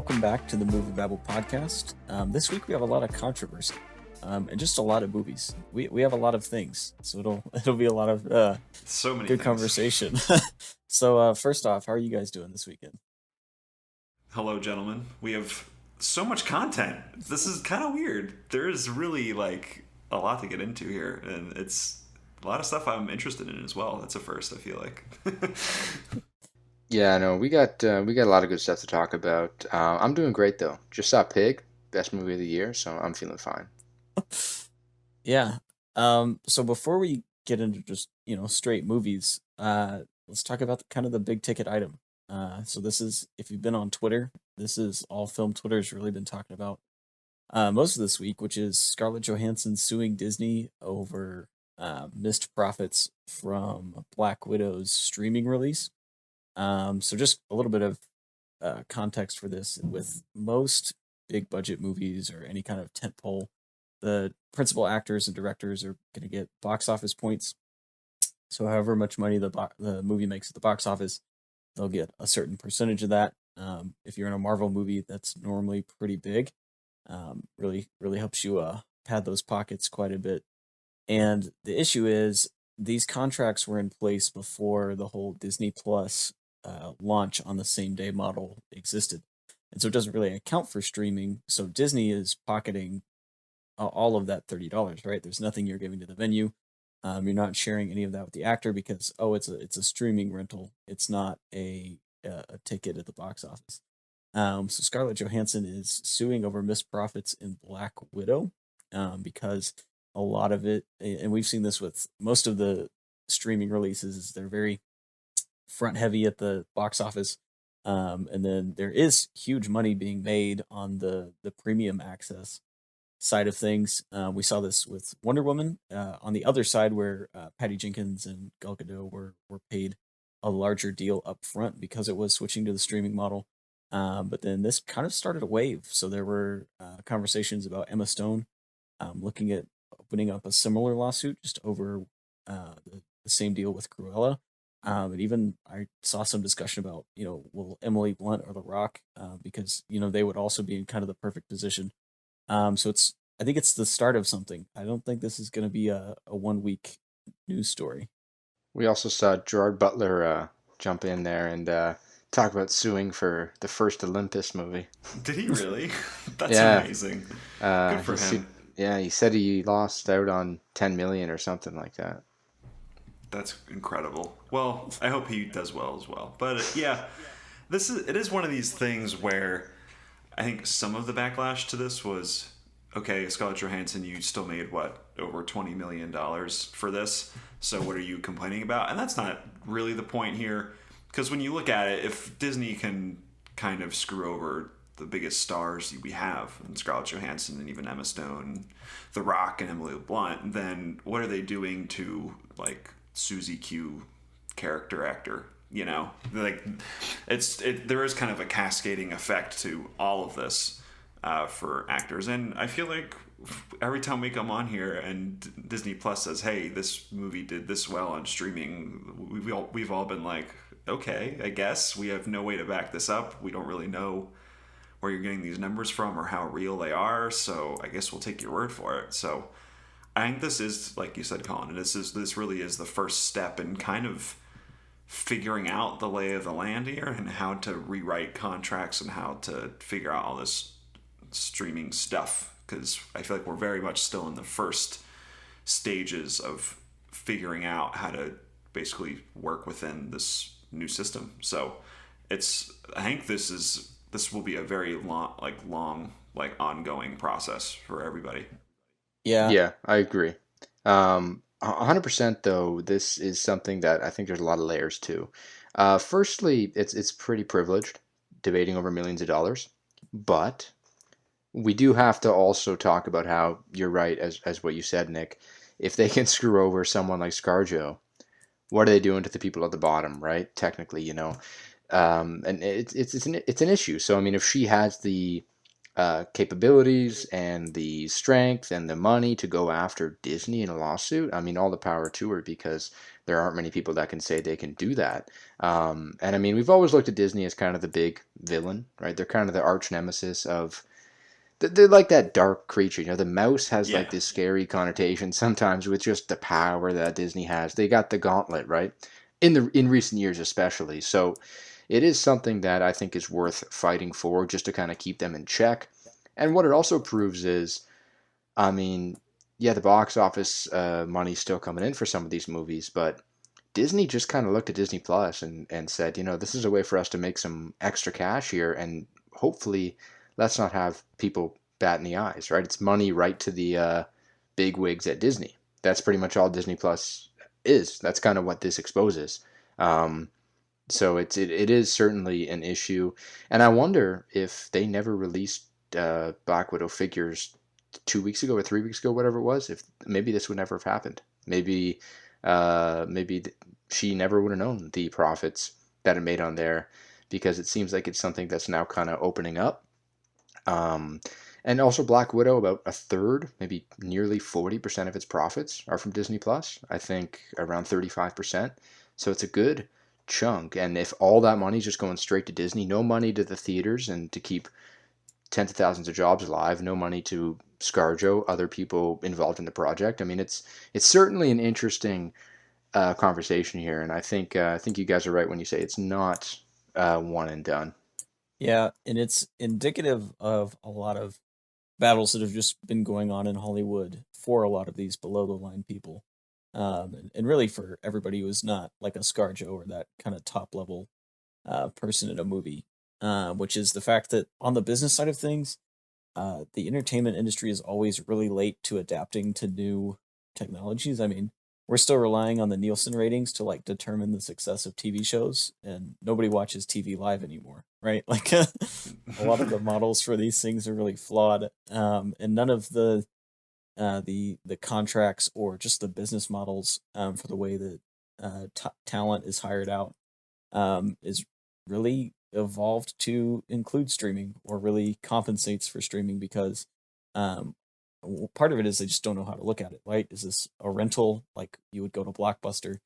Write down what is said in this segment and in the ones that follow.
welcome back to the MovieBabble Podcast. This week we have a lot of controversy and just a lot of movies. We have a lot of things, so it'll be a lot of so many good things. Conversation. So first off, how are you guys doing this weekend? Hello, gentlemen. We have so much content. This is kind of weird. There is really a lot to get into here, and it's a lot of stuff I'm interested in as well. That's a first, I feel like. Yeah, no, we got a lot of good stuff to talk about. I'm doing great though. Just saw Pig, best movie of the year, so I'm feeling fine. Yeah. So before we get into just straight movies, let's talk about kind of the big ticket item. So this is, if you've been on Twitter, this is all film Twitter's really been talking about most of this week, which is Scarlett Johansson suing Disney over missed profits from Black Widow's streaming release. So just a little bit of context for this. With most big budget movies or any kind of tentpole, the principal actors and directors are going to get box office points. So however much money the movie makes at the box office, they'll get a certain percentage of that. If you're in a Marvel movie, that's normally pretty big. Really helps you pad those pockets quite a bit. And the issue is these contracts were in place before the whole Disney Plus launch on the same day model existed. And so it doesn't really account for streaming. So Disney is pocketing all of that $30, right? There's nothing you're giving to the venue. You're not sharing any of that with the actor because, it's a streaming rental. It's not a ticket at the box office. So Scarlett Johansson is suing over missed profits in Black Widow because a lot of it, and we've seen this with most of the streaming releases, is they're very front heavy at the box office. And then there is huge money being made on the premium access side of things. We saw this with Wonder Woman on the other side, where Patty Jenkins and Gal Gadot were paid a larger deal up front because it was switching to the streaming model. But then this kind of started a wave. So there were conversations about Emma Stone looking at opening up a similar lawsuit just over the same deal with Cruella. And even I saw some discussion about, will Emily Blunt or The Rock, because, they would also be in kind of the perfect position. So I think it's the start of something. I don't think this is going to be a 1 week news story. We also saw Gerard Butler jump in there and talk about suing for the first Olympus movie. Did he really? That's amazing. Good for him. He said he lost out on $10 million or something like that. That's incredible. Well, I hope he does well as well. But it is one of these things where I think some of the backlash to this was, okay, Scarlett Johansson, you still made over $20 million for this. So what are you complaining about? And that's not really the point here, because when you look at it, if Disney can kind of screw over the biggest stars we have, and Scarlett Johansson and even Emma Stone, The Rock and Emily Blunt, then what are they doing to Susie Q character actor? There is kind of a cascading effect to all of this for actors, and I feel like every time we come on here and Disney Plus says, "Hey, this movie did this well on streaming," we've all been like, "Okay, I guess we have no way to back this up. We don't really know where you're getting these numbers from or how real they are. So I guess we'll take your word for it." So I think this is, like you said, Collin, this really is the first step in kind of figuring out the lay of the land here and how to rewrite contracts and how to figure out all this streaming stuff, because I feel like we're very much still in the first stages of figuring out how to basically work within this new system. So I think this will be a very long ongoing process for everybody. Yeah, I agree. 100% though, this is something that I think there's a lot of layers to. Firstly, it's pretty privileged debating over millions of dollars, but we do have to also talk about how you're right, as what you said, Nick. If they can screw over someone like ScarJo, what are they doing to the people at the bottom, right? Technically, and it's an issue. So I mean, if she has the capabilities and the strength and the money to go after Disney in a lawsuit, I mean, all the power to her, because there aren't many people that can say they can do that. And I mean, we've always looked at Disney as kind of the big villain, right? They're kind of the arch nemesis of. They're like that dark creature. The mouse has Yeah. like this scary connotation sometimes with just the power that Disney has. They got the gauntlet, right? In recent years especially. So it is something that I think is worth fighting for, just to kind of keep them in check. And what it also proves is, I mean, yeah, the box office money's still coming in for some of these movies, but Disney just kind of looked at Disney Plus and said, this is a way for us to make some extra cash here, and hopefully let's not have people bat in the eyes, right? It's money right to the big wigs at Disney. That's pretty much all Disney Plus is. That's kind of what this exposes. So it is certainly an issue, and I wonder if they never released Black Widow figures 2 weeks ago or 3 weeks ago, whatever it was. If maybe this would never have happened. Maybe she never would have known the profits that it made on there, because it seems like it's something that's now kind of opening up. And also Black Widow, about a third, maybe nearly 40% of its profits are from Disney Plus. I think around 35%. So it's a good chunk. And if all that money is just going straight to Disney, no money to the theaters and to keep tens of thousands of jobs alive, no money to ScarJo, other people involved in the project. I mean, it's certainly an interesting conversation here, and I think you guys are right when you say it's not one and done. Yeah, and it's indicative of a lot of battles that have just been going on in Hollywood for a lot of these below the line people. And really for everybody who is not like a ScarJo or that kind of top level person in a movie, which is the fact that on the business side of things, the entertainment industry is always really late to adapting to new technologies. I mean, we're still relying on the Nielsen ratings to like determine the success of TV shows, and nobody watches TV live anymore, right? Like a lot of the models for these things are really flawed, and none of the contracts or just the business models for the way that talent is hired out is really evolved to include streaming, or really compensates for streaming, because part of it is they just don't know how to look at it, right? Is this a rental like you would go to Blockbuster?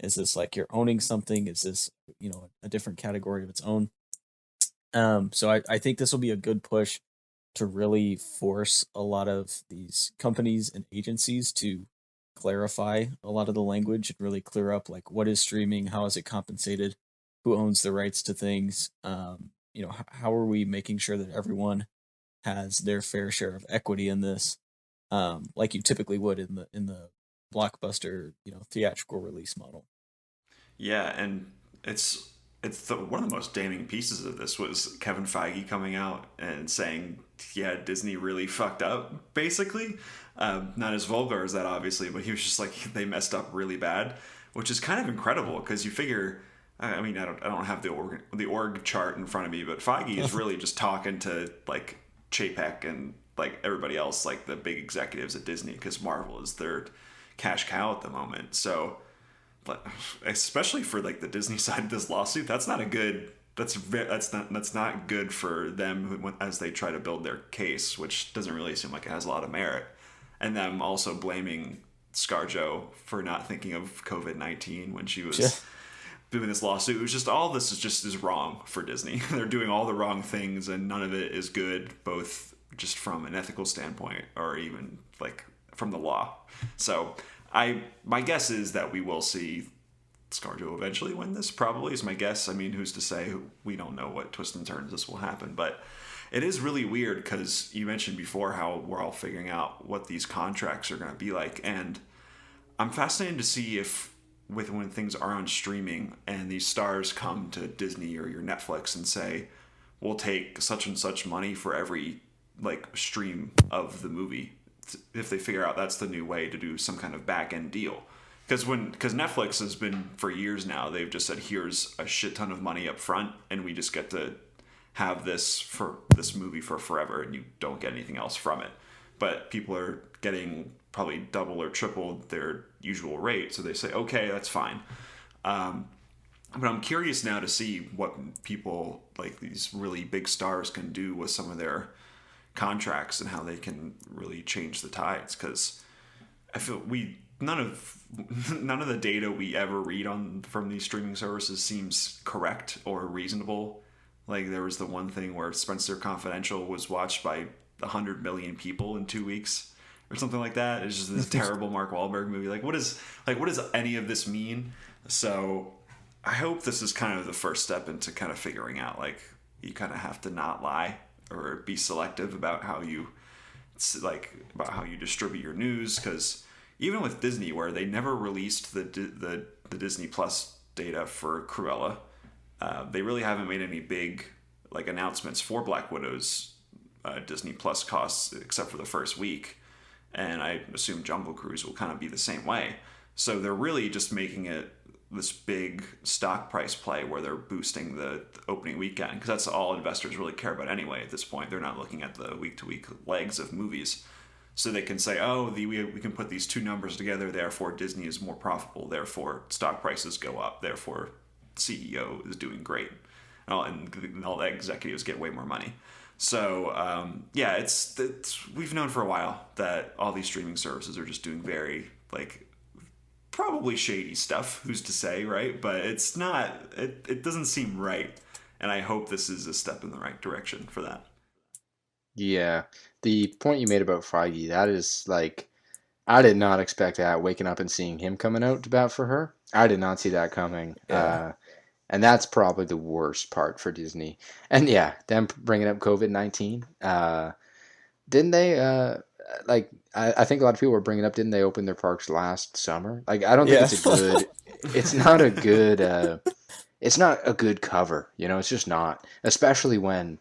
Is this like you're owning something? Is this a different category of its own? So I think this will be a good push to really force a lot of these companies and agencies to clarify a lot of the language and really clear up like what is streaming, how is it compensated, who owns the rights to things, how are we making sure that everyone has their fair share of equity in this, like you typically would in the blockbuster theatrical release model. Yeah, and it's one of the most damning pieces of this was Kevin Feige coming out and saying, yeah, Disney really fucked up, basically. Not as vulgar as that, obviously, but he was just like, they messed up really bad, which is kind of incredible, because you figure, I mean, I don't have the org chart in front of me, but Feige is really just talking to like Chapek and like everybody else, like the big executives at Disney, because Marvel is their cash cow at the moment. So, but especially for like the Disney side of this lawsuit, that's not good for them as they try to build their case, which doesn't really seem like it has a lot of merit. And them also blaming ScarJo for not thinking of COVID-19 when she was doing this lawsuit. It was just, all this is wrong for Disney. They're doing all the wrong things, and none of it is good, both just from an ethical standpoint or even like from the law. So my guess is that we will see ScarJo eventually win this, probably, is my guess. I mean, who's to say? We don't know what twists and turns this will happen, but it is really weird, because you mentioned before how we're all figuring out what these contracts are going to be like, and I'm fascinated to see if when things are on streaming and these stars come to Disney or your Netflix and say, we'll take such and such money for every like stream of the movie, if they figure out that's the new way to do some kind of back end deal. Because Netflix has been for years now, they've just said, here's a shit ton of money up front, and we just get to have this movie for forever, and you don't get anything else from it. But people are getting probably double or triple their usual rate, so they say, okay, that's fine. But I'm curious now to see what people like these really big stars can do with some of their contracts and how they can really change the tides. Because I feel none of the data we ever read from these streaming services seems correct or reasonable. Like there was the one thing where Spencer Confidential was watched by 100 million people in 2 weeks or something like that. It's just this terrible Mark Wahlberg movie. What does any of this mean? So I hope this is kind of the first step into kind of figuring out, like, you kind of have to not lie or be selective about how you distribute your news. Because even with Disney, where they never released the Disney Plus data for Cruella, they really haven't made any big announcements for Black Widow's Disney Plus costs except for the first week, and I assume Jungle Cruise will kind of be the same way. So they're really just making it this big stock price play where they're boosting the opening weekend, because that's all investors really care about anyway at this point. They're not looking at the week-to-week legs of movies. So they can say, we can put these two numbers together, therefore Disney is more profitable, therefore stock prices go up, therefore CEO is doing great, and all the executives get way more money. So it's we've known for a while that all these streaming services are just doing very probably shady stuff. Who's to say, right? But it's not. It doesn't seem right, and I hope this is a step in the right direction for that. Yeah, the point you made about Feige, that is I did not expect that, waking up and seeing him coming out to bat for her. I did not see that coming. Yeah. And that's probably the worst part for Disney. And yeah, them bringing up COVID-19. Didn't they, I think a lot of people were bringing up, didn't they open their parks last summer? I don't think it's a good, it's not a good, it's not a good cover. It's just not. Especially when,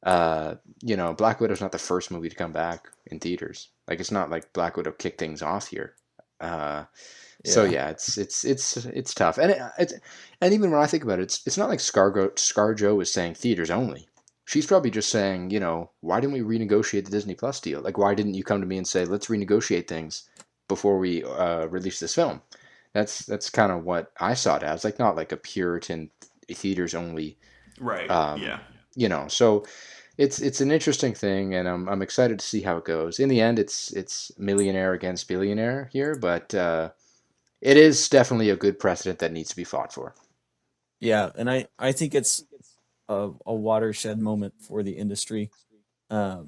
Black Widow's not the first movie to come back in theaters. It's not like Black Widow kicked things off here. So yeah, it's tough, and even when I think about it, it's not like ScarJo is saying theaters only. She's probably just saying, why didn't we renegotiate the Disney Plus deal? Why didn't you come to me and say, let's renegotiate things before we release this film? That's kind of what I saw it as, not like a Puritan theaters only, right? So it's an interesting thing, and I'm excited to see how it goes. In the end, it's millionaire against billionaire here, but it is definitely a good precedent that needs to be fought for. Yeah, and I think it's a watershed moment for the industry. So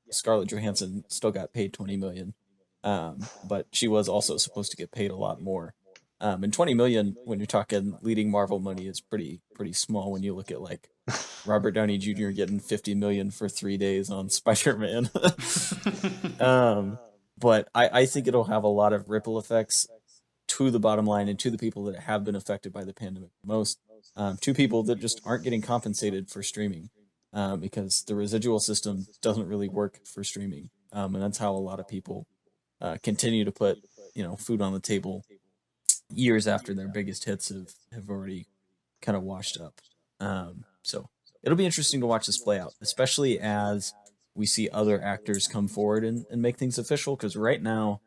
Scarlett Johansson still got paid $20 million, but she was also supposed to get paid a lot more. And $20 million, when you're talking leading Marvel money, is pretty small when you look at Robert Downey Jr. getting $50 million for 3 days on Spider-Man. But I think it'll have a lot of ripple effects to the bottom line and to the people that have been affected by the pandemic most. To people that just aren't getting compensated for streaming, because the residual system doesn't really work for streaming. And that's how a lot of people continue to put food on the table years after their biggest hits have already kind of washed up. So it'll be interesting to watch this play out, especially as we see other actors come forward and make things official. Because right now,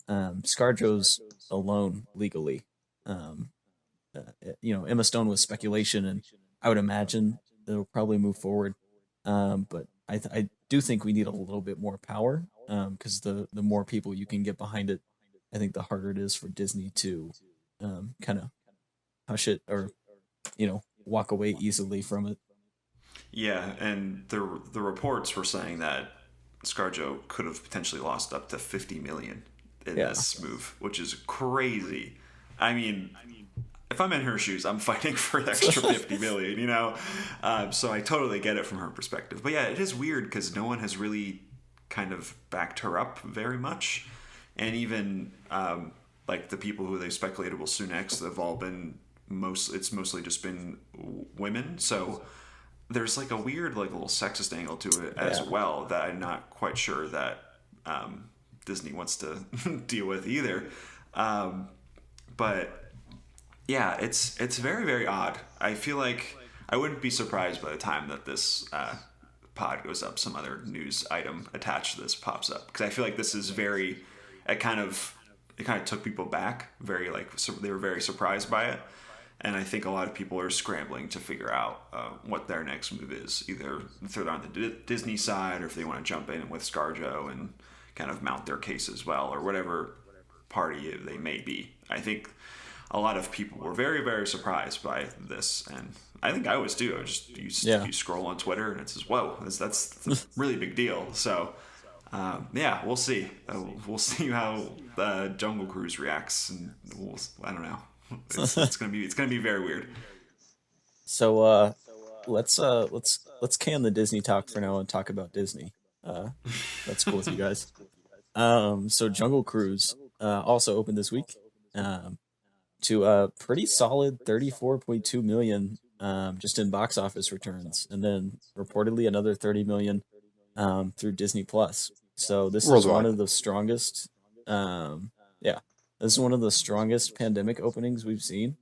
ScarJo's alone legally. Emma Stone was speculation, and I would imagine it'll probably move forward. But I do think we need a little bit more power, because the more people you can get behind it, I think the harder it is for Disney to kind of hush it or walk away easily from it. Yeah, and the reports were saying that ScarJo could have potentially lost up to $50 million in this move, which is crazy. I mean, if I'm in her shoes, I'm fighting for an extra $50 million, So I totally get it from her perspective. But yeah, it is weird because no one has really kind of backed her up very much, and even the people who they speculated will soon next have all been it's mostly just been women. So there's a weird little sexist angle to it as well that I'm not quite sure that Disney wants to deal with either. But yeah, it's very, very odd. I feel like I wouldn't be surprised by the time that this pod goes up, some other news item attached to this pops up, because I feel like this is it kind of took people back. Very they were very surprised by it. And I think a lot of people are scrambling to figure out what their next move is. Either if they're on the Disney side, or if they want to jump in with ScarJo and kind of mount their case as well, or whatever party they may be. I think a lot of people were very, very surprised by this, and I think I was too. You scroll on Twitter and it says, "Whoa, that's a really big deal." So, we'll see. We'll see how Jungle Cruise reacts, and I don't know. It's gonna be very weird. So let's can the Disney talk for now and talk about Disney. That's cool with you guys. So Jungle Cruise also opened this week to a pretty solid 34.2 million just in box office returns, and then reportedly another 30 million through Disney Plus. So this is one of the strongest. This is one of the strongest pandemic openings we've seen,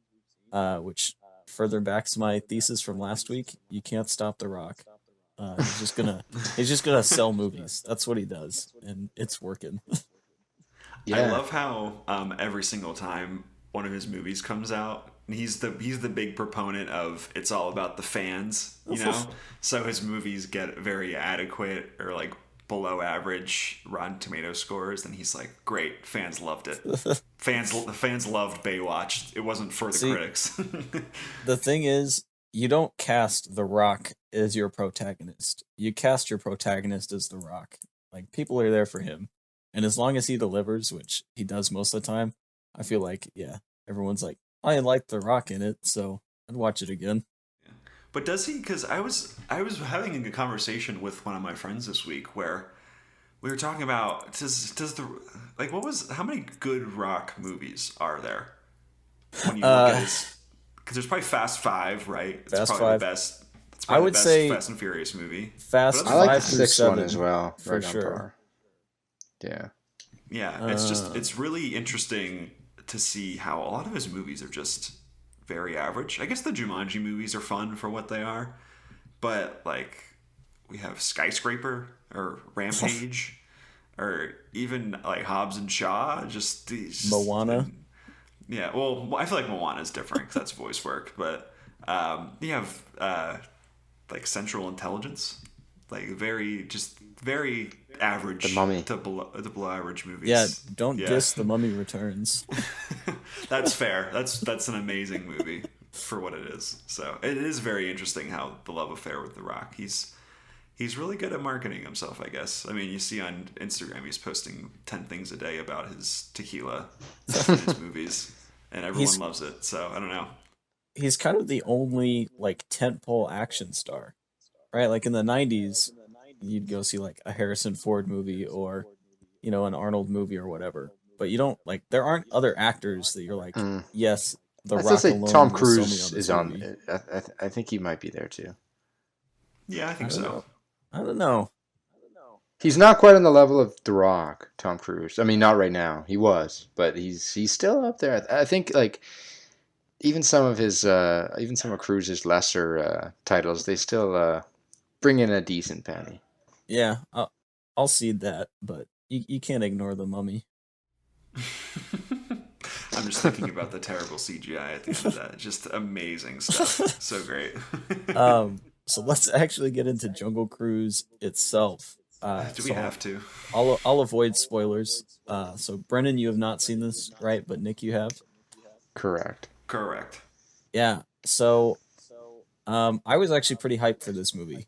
which further backs my thesis from last week. You can't stop The Rock. He's just gonna sell movies. That's what he does, and it's working. I love how every single time one of his movies comes out, he's the big proponent of it's all about the fans, you know. So his movies get very adequate or like below average Rotten Tomato scores, and he's like, great, fans loved it. The fans loved Baywatch. It wasn't for the critics. The thing is, you don't cast The Rock as your protagonist. You cast your protagonist as The Rock. Like, people are there for him. And as long as he delivers, which he does most of the time, I feel like, everyone's like, I like The Rock in it, so I'd watch it again. But does he? Because I was having a conversation with one of my friends this week where we were talking about how many good Rock movies are there when you look at his? Because there's probably Fast Five, right? It's Fast probably Five. the best. It's I probably would the best say Fast and Furious movie. Fast I like 5 the through sixth 7 one as well, for right on sure. par. Yeah. Yeah, it's really interesting to see how a lot of his movies are just very average. I guess the Jumanji movies are fun for what they are, but like we have Skyscraper or Rampage or even like Hobbs and Shaw, just Moana. Yeah, well, I feel like Moana is different because that's voice work, but you have like Central Intelligence, like very average, The Mummy, to below average movies. Yeah, don't diss The Mummy Returns. That's fair. That's an amazing movie for what it is. So it is very interesting how the love affair with The Rock. He's really good at marketing himself, I guess. I mean, you see on Instagram he's posting 10 things a day about his tequila in his movies, and everyone loves it. So I don't know. He's kind of the only like tentpole action star, right? Like in the 90s, you'd go see like a Harrison Ford movie or, an Arnold movie or whatever. But you don't like, there aren't other actors that you're like, yes, The Rock alone. Tom will Cruise sell me is movie. on. I think he might be there too. Yeah, I think so. I don't know. He's not quite on the level of The Rock, Tom Cruise. I mean, not right now. He was, but he's still up there. I think like even some of Cruise's lesser titles, they still bring in a decent penny. Yeah, I'll cede that, but you can't ignore The Mummy. I'm just thinking about the terrible CGI at the end of that. Just amazing stuff. So great. So let's actually get into Jungle Cruise itself. Do we have to? I'll avoid spoilers. So Brennan, you have not seen this, right? But Nick, you have. Correct. Yeah. So, I was actually pretty hyped for this movie,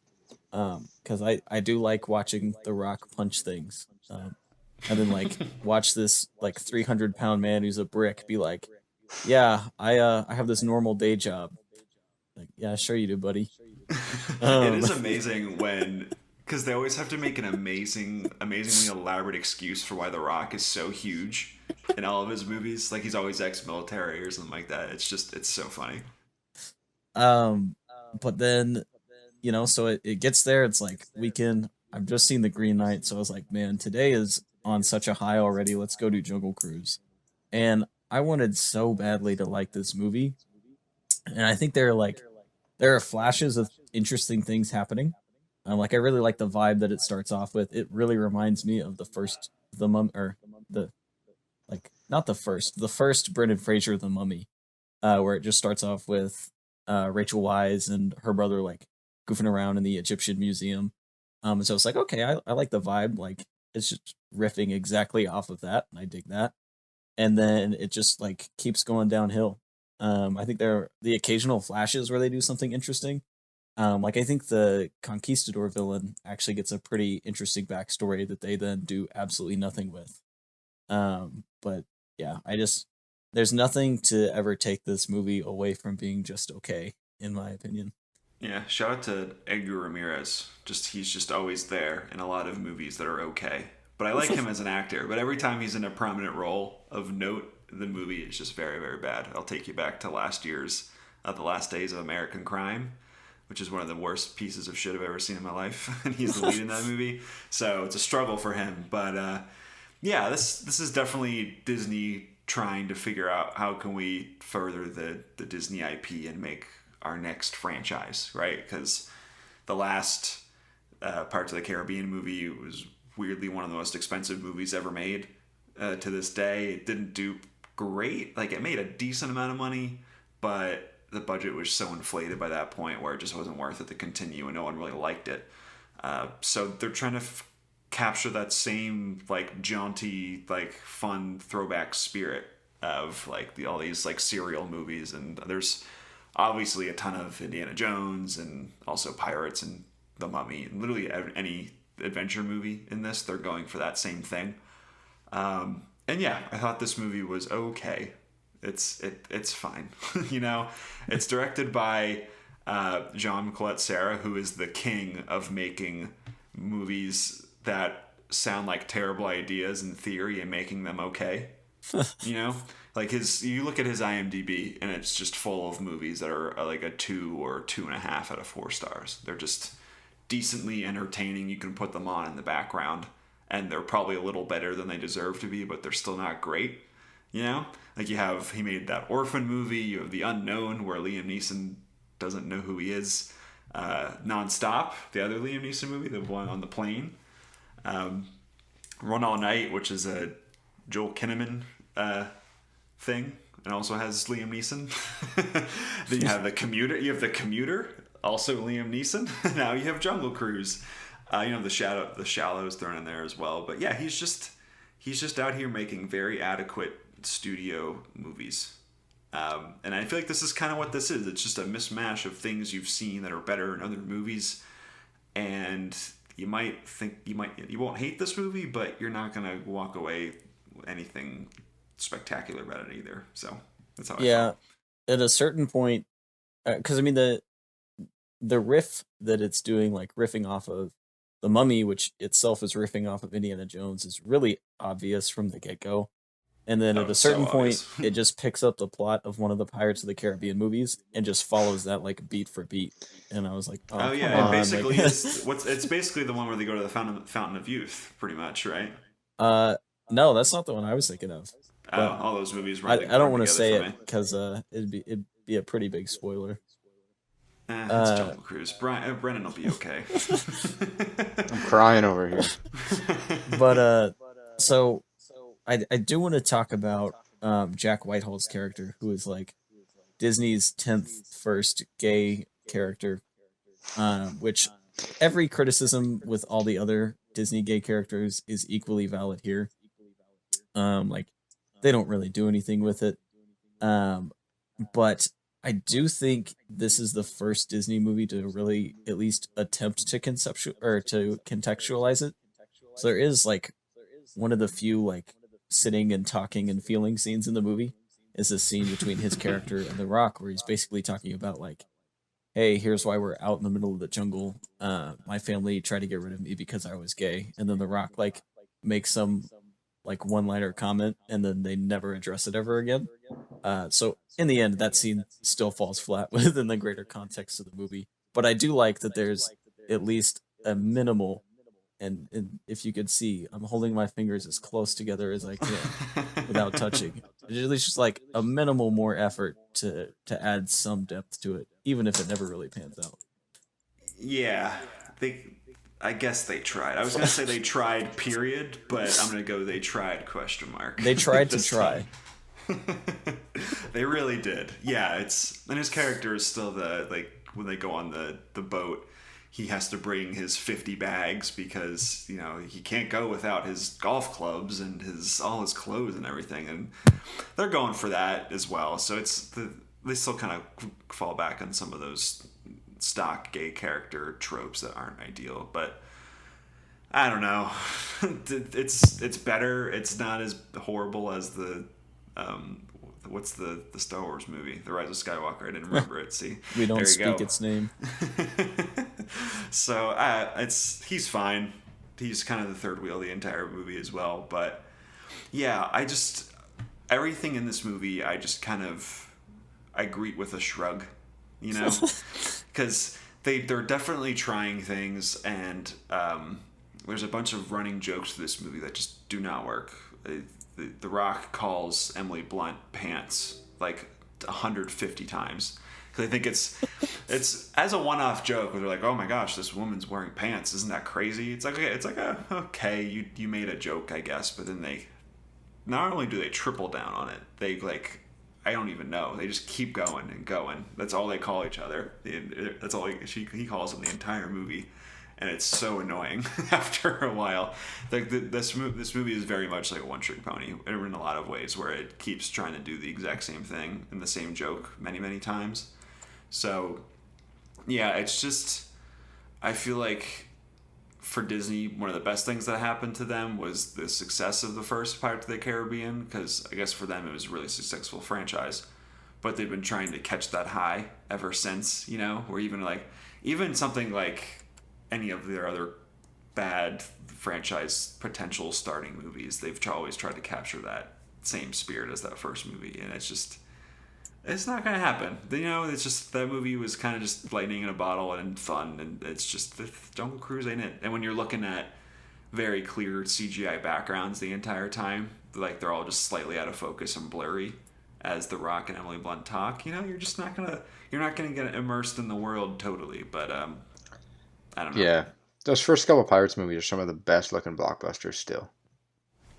because I do like watching The Rock punch things, and then like watch this like 300-pound man who's a brick be like, yeah, I have this normal day job. Like, yeah, sure you do, buddy. It is amazing because they always have to make an amazingly elaborate excuse for why The Rock is so huge in all of his movies. Like he's always ex-military or something like that. It's so funny. But then, so it gets there. It's like weekend. I've just seen The Green Knight, so I was like, man, today is on such a high already. Let's go do Jungle Cruise. And I wanted so badly to like this movie. And I think there are flashes of interesting things happening. Like I really like the vibe that it starts off with. It really reminds me of the first Brendan Fraser The Mummy. where it just starts off with Rachel Weisz and her brother like goofing around in the Egyptian museum. And so it's like, okay, I like the vibe. Like it's just riffing exactly off of that, and I dig that. And then it just like keeps going downhill. I think there are the occasional flashes where they do something interesting. Like I think the conquistador villain actually gets a pretty interesting backstory that they then do absolutely nothing with. But yeah, there's nothing to ever take this movie away from being just okay, in my opinion. Yeah, shout out to Edgar Ramirez. He's just always there in a lot of movies that are okay. But I like him as an actor. But every time he's in a prominent role of note, the movie is just very, very bad. I'll take you back to last year's The Last Days of American Crime, which is one of the worst pieces of shit I've ever seen in my life. And he's the lead in that movie. So it's a struggle for him. But yeah, this is definitely Disney trying to figure out how can we further the Disney IP and make our next franchise, right? Because the last Parts of the Caribbean movie was weirdly one of the most expensive movies ever made to this day. It didn't do great. Like, it made a decent amount of money, but the budget was so inflated by that point where it just wasn't worth it to continue, and no one really liked it. So they're trying to capture that same like jaunty, like fun throwback spirit of like all these like serial movies, and there's obviously a ton of Indiana Jones and also Pirates and The Mummy. Literally any adventure movie in this, they're going for that same thing. And yeah, I thought this movie was okay. It's fine. You know, it's directed by Jean Collet Serra, who is the king of making movies that sound like terrible ideas in theory and making them okay. You know, like you look at his IMDb and it's just full of movies that are like a 2 or 2.5 out of 4 stars. They're just decently entertaining. You can put them on in the background and they're probably a little better than they deserve to be, but they're still not great. You know, like he made that Orphan movie. You have The Unknown, where Liam Neeson doesn't know who he is. Nonstop, the other Liam Neeson movie, the one on the plane. Run All Night, which is a Joel Kinnaman thing, and also has Liam Neeson. Then you have The Commuter. Also Liam Neeson. Now you have Jungle Cruise. The Shallows thrown in there as well. But yeah, he's just out here making very adequate studio movies. And I feel like this is kind of what this is. It's just a mismatch of things you've seen that are better in other movies, and you might think you won't hate this movie, but you're not gonna walk away with anything spectacular about it either. So that's how I feel. At a certain point, because I mean the riff that it's doing, like riffing off of The Mummy, which itself is riffing off of Indiana Jones, is really obvious from the get-go. And then at a certain point, it just picks up the plot of one of the Pirates of the Caribbean movies and just follows that like beat for beat. And I was like, oh yeah, basically it's basically the one where they go to the Fountain of Youth, pretty much, right? No, that's not the one I was thinking of. All those movies. I don't want to say it because it'd be a pretty big spoiler. It's Jungle Cruise. Brennan will be okay. I'm crying over here. But so I do want to talk about Jack Whitehall's character, who is like Disney's 10th first gay character, which every criticism with all the other Disney gay characters is equally valid here. Like they don't really do anything with it. But I do think this is the first Disney movie to really at least attempt to contextualize it. So there is like one of the few like sitting and talking and feeling scenes in the movie is a scene between his character and The Rock, where he's basically talking about like, hey, here's why we're out in the middle of the jungle. My family tried to get rid of me because I was gay. And then The Rock like makes some like one-liner comment, and then they never address it ever again. So in the end, that scene still falls flat within the greater context of the movie. But I do like that there's at least a minimal, and if you could see, I'm holding my fingers as close together as I can without touching. At least just like a minimal more effort to add some depth to it, even if it never really pans out. Yeah, I guess they tried. I was going to say they tried, period, but I'm going to go they tried, question mark. They tried to try. They really did. Yeah, and his character is still when they go on the boat, he has to bring his 50 bags because, he can't go without his golf clubs and all his clothes and everything, and they're going for that as well. So they still kind of fall back on some of those stock gay character tropes that aren't ideal, but I don't know. It's better. It's not as horrible as the what's the Star Wars movie, The Rise of Skywalker. I didn't remember it. See, we don't speak its name. So he's fine. He's kind of the third wheel the entire movie as well. But yeah, everything in this movie I greet with a shrug, because they're definitely trying things, and there's a bunch of running jokes to this movie that just do not work. The Rock calls Emily Blunt pants like 150 times. Because I think it's as a one-off joke where they're like, oh my gosh, this woman's wearing pants. Isn't that crazy? It's like, okay, you made a joke, I guess. But then they, not only do they triple down on it, they I don't even know. They just keep going and going. That's all they call each other. That's all he calls them the entire movie. And it's so annoying after a while. This movie is very much like a one-trick pony in a lot of ways, where it keeps trying to do the exact same thing and the same joke many, many times. So, yeah, it's just, I feel like for Disney, one of the best things that happened to them was the success of the first Pirates of the Caribbean, because I guess for them it was a really successful franchise. But they've been trying to catch that high ever since, where even something like any of their other bad franchise potential starting movies, they've always tried to capture that same spirit as that first movie, and it's not gonna happen. It's just, that movie was kind of just lightning in a bottle and fun, and it's just, the Jungle Cruise ain't it. And when you're looking at very clear CGI backgrounds the entire time, like they're all just slightly out of focus and blurry as The Rock and Emily Blunt talk, you're just not gonna get immersed in the world totally. But I don't know. Yeah, those first couple Pirates movies are some of the best looking blockbusters still.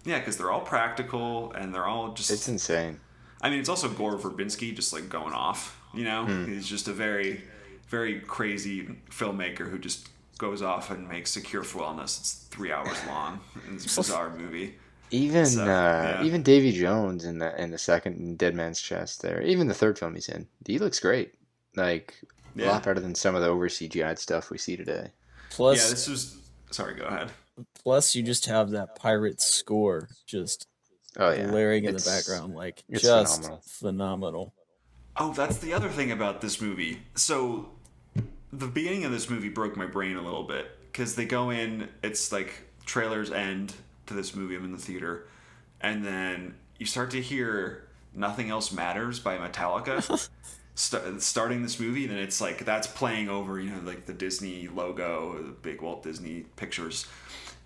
Yeah, because they're all practical and they're all just... It's insane. I mean, it's also Gore Verbinski just going off, He's just a very, very crazy filmmaker who just goes off and makes Secure for Wellness. It's 3 hours long. It's a bizarre movie. Even Davy Jones in the second Dead Man's Chest there. Even the third film he's in. He looks great. A lot better than some of the over CGI'd stuff we see today. Plus, yeah, this was... Sorry, go ahead. Plus, you just have that pirate score just blaring in the background. It's just phenomenal. Oh, that's the other thing about this movie. So, the beginning of this movie broke my brain a little bit, because they go in, it's like trailers end to this movie, I'm in the theater, and then you start to hear Nothing Else Matters by Metallica. Starting this movie, and then it's like that's playing over the Disney logo, the big Walt Disney Pictures,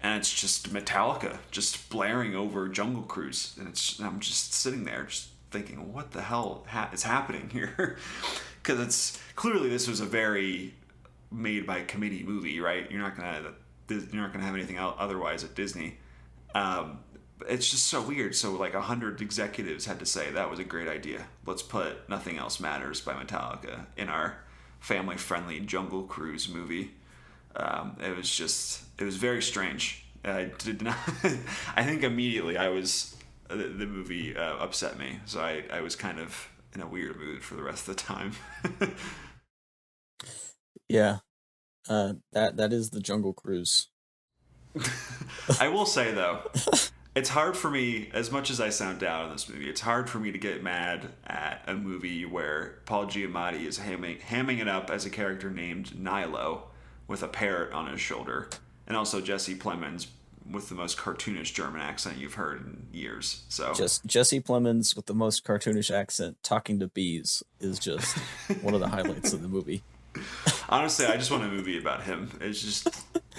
and it's just Metallica just blaring over Jungle Cruise, and I'm just sitting there just thinking, what the hell is happening here? Because it's clearly, this was a very made by committee movie, right? You're not gonna have anything otherwise at Disney. It's just so weird. So 100 executives had to say, that was a great idea. Let's put Nothing Else Matters by Metallica in our family-friendly Jungle Cruise movie. It was very strange. I did not. I think immediately the movie upset me. So I was kind of in a weird mood for the rest of the time. Yeah, that is the Jungle Cruise. I will say though, it's hard for me, as much as I sound down on this movie, it's hard for me to get mad at a movie where Paul Giamatti is hamming it up as a character named Nilo with a parrot on his shoulder, and also Jesse Plemons with the most cartoonish German accent you've heard in years. So just Jesse Plemons with the most cartoonish accent talking to bees is just one of the highlights of the movie. Honestly, I just want a movie about him. It's just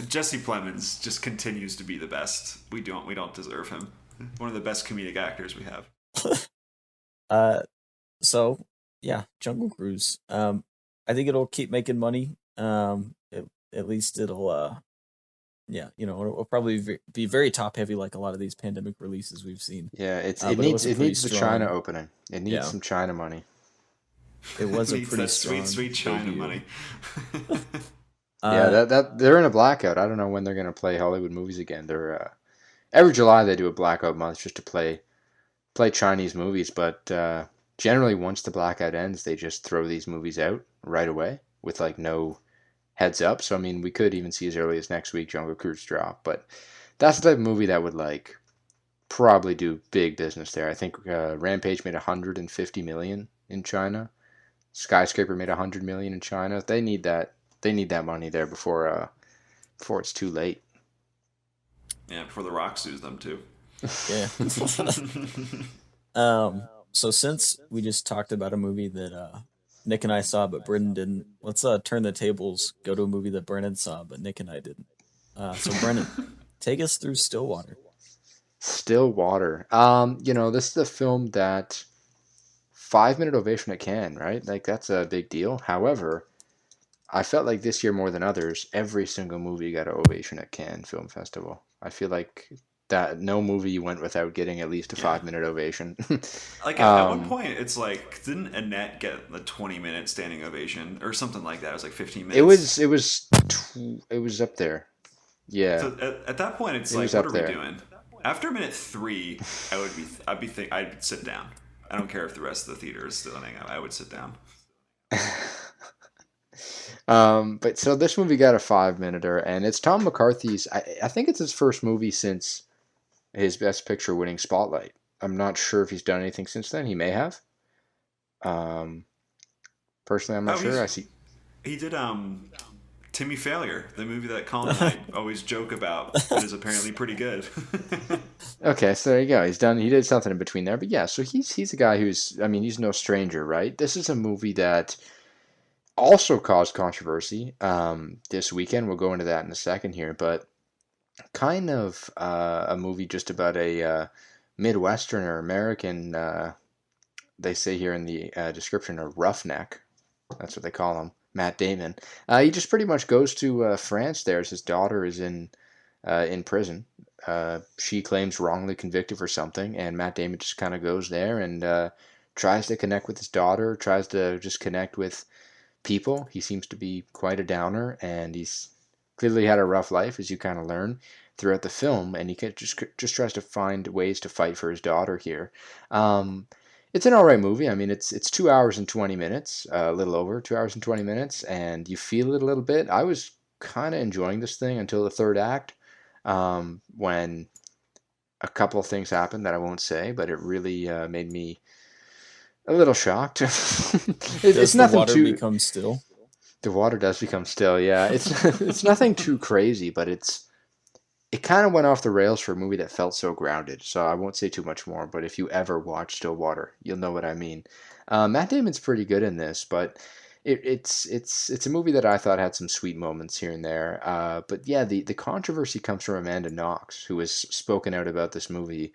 Jesse Plemons just continues to be the best. We don't deserve him. One of the best comedic actors we have. So yeah, Jungle Cruise. I think it'll keep making money. At least it'll Yeah, it'll probably be very top heavy like a lot of these pandemic releases we've seen. Yeah, But it was a it pretty needs the China strong, opening. It needs yeah, some China money. it was a Needs pretty that sweet, strong sweet China debut. money. Yeah, Uh, that they're in a blackout. I don't know when they're gonna play Hollywood movies again. They're every July they do a blackout month just to play Chinese movies, but generally once the blackout ends, they just throw these movies out right away with like no heads up. So I mean, we could even see as early as next week Jungle Cruise drop, but that's the type of movie that would like probably do big business there. I think Rampage made 150 million in China. Skyscraper made 100 million in China. They need that. They need that money there before it's too late. Yeah, before The Rock sues them too. yeah. So since we just talked about a movie that Nick and I saw but Brennan didn't, let's turn the tables. Go to a movie that Brennan saw but Nick and I didn't. So Brennan, take us through Stillwater. Stillwater. This is the film that 5 minute ovation at Cannes, right? Like that's a big deal. However, I felt like this year more than others, every single movie got an ovation at Cannes Film Festival. I feel like that no movie went without getting at least a Yeah. 5 minute ovation. Like at one point, it's like, didn't Annette get the 20-minute standing ovation or something like that? It was like 15 minutes. It was up there. Yeah, So at that point, it's it like, was what up are we there. doing? After minute 3, I'd sit down. I don't care if the rest of the theater is still hanging out. I would sit down. But so this movie got a 5 minute, and it's Tom McCarthy's. I think it's his first movie since his Best Picture winning Spotlight. I'm not sure if he's done anything since then. He may have. Um, Personally, I'm not Oh, sure. I see. he did Timmy Failure, the movie that Colin and I always joke about, but is apparently pretty good. Okay, so there you go. He did something in between there, but yeah. So he's a guy who's. I mean, he's no stranger, right? This is a movie that also caused controversy this weekend. We'll go into that in a second here, but kind of a movie just about a Midwestern or American, they say here in the description, a roughneck. That's what they call him, Matt Damon. He just pretty much goes to France there as his daughter is in prison. She claims wrongly convicted for something, and Matt Damon just kind of goes there and tries to connect with his daughter, tries to just connect with people. He seems to be quite a downer, and he's clearly had a rough life, as you kind of learn throughout the film, and he just tries to find ways to fight for his daughter here. It's an all right movie. I mean, it's 2 hours and 20 minutes, a little over 2 hours and 20 minutes, and you feel it a little bit. I was kind of enjoying this thing until the third act, when a couple of things happened that I won't say, but it really made me a little shocked. Does It's the nothing water too. become still? The water does become still, yeah. It's it's nothing too crazy, but it kind of went off the rails for a movie that felt so grounded. So I won't say too much more, but if you ever watch Stillwater, you'll know what I mean. Matt Damon's pretty good in this, but it's a movie that I thought had some sweet moments here and there. But yeah, the controversy comes from Amanda Knox, who has spoken out about this movie.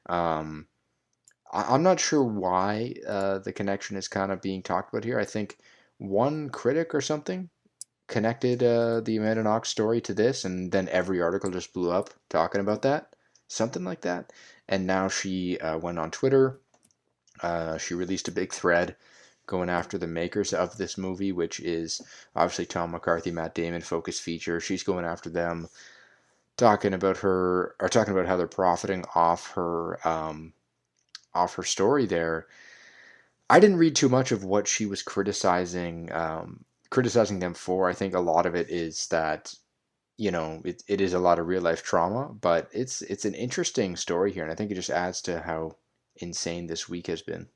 Um, I'm not sure why the connection is kind of being talked about here. I think one critic or something connected the Amanda Knox story to this, and then every article just blew up talking about that, something like that. And now she went on Twitter. She released a big thread going after the makers of this movie, which is obviously Tom McCarthy, Matt Damon focus feature. She's going after them, talking about how they're profiting off her story there. I didn't read too much of what she was criticizing them for. I think a lot of it is that it is a lot of real life trauma, but it's an interesting story here, and I think it just adds to how insane this week has been.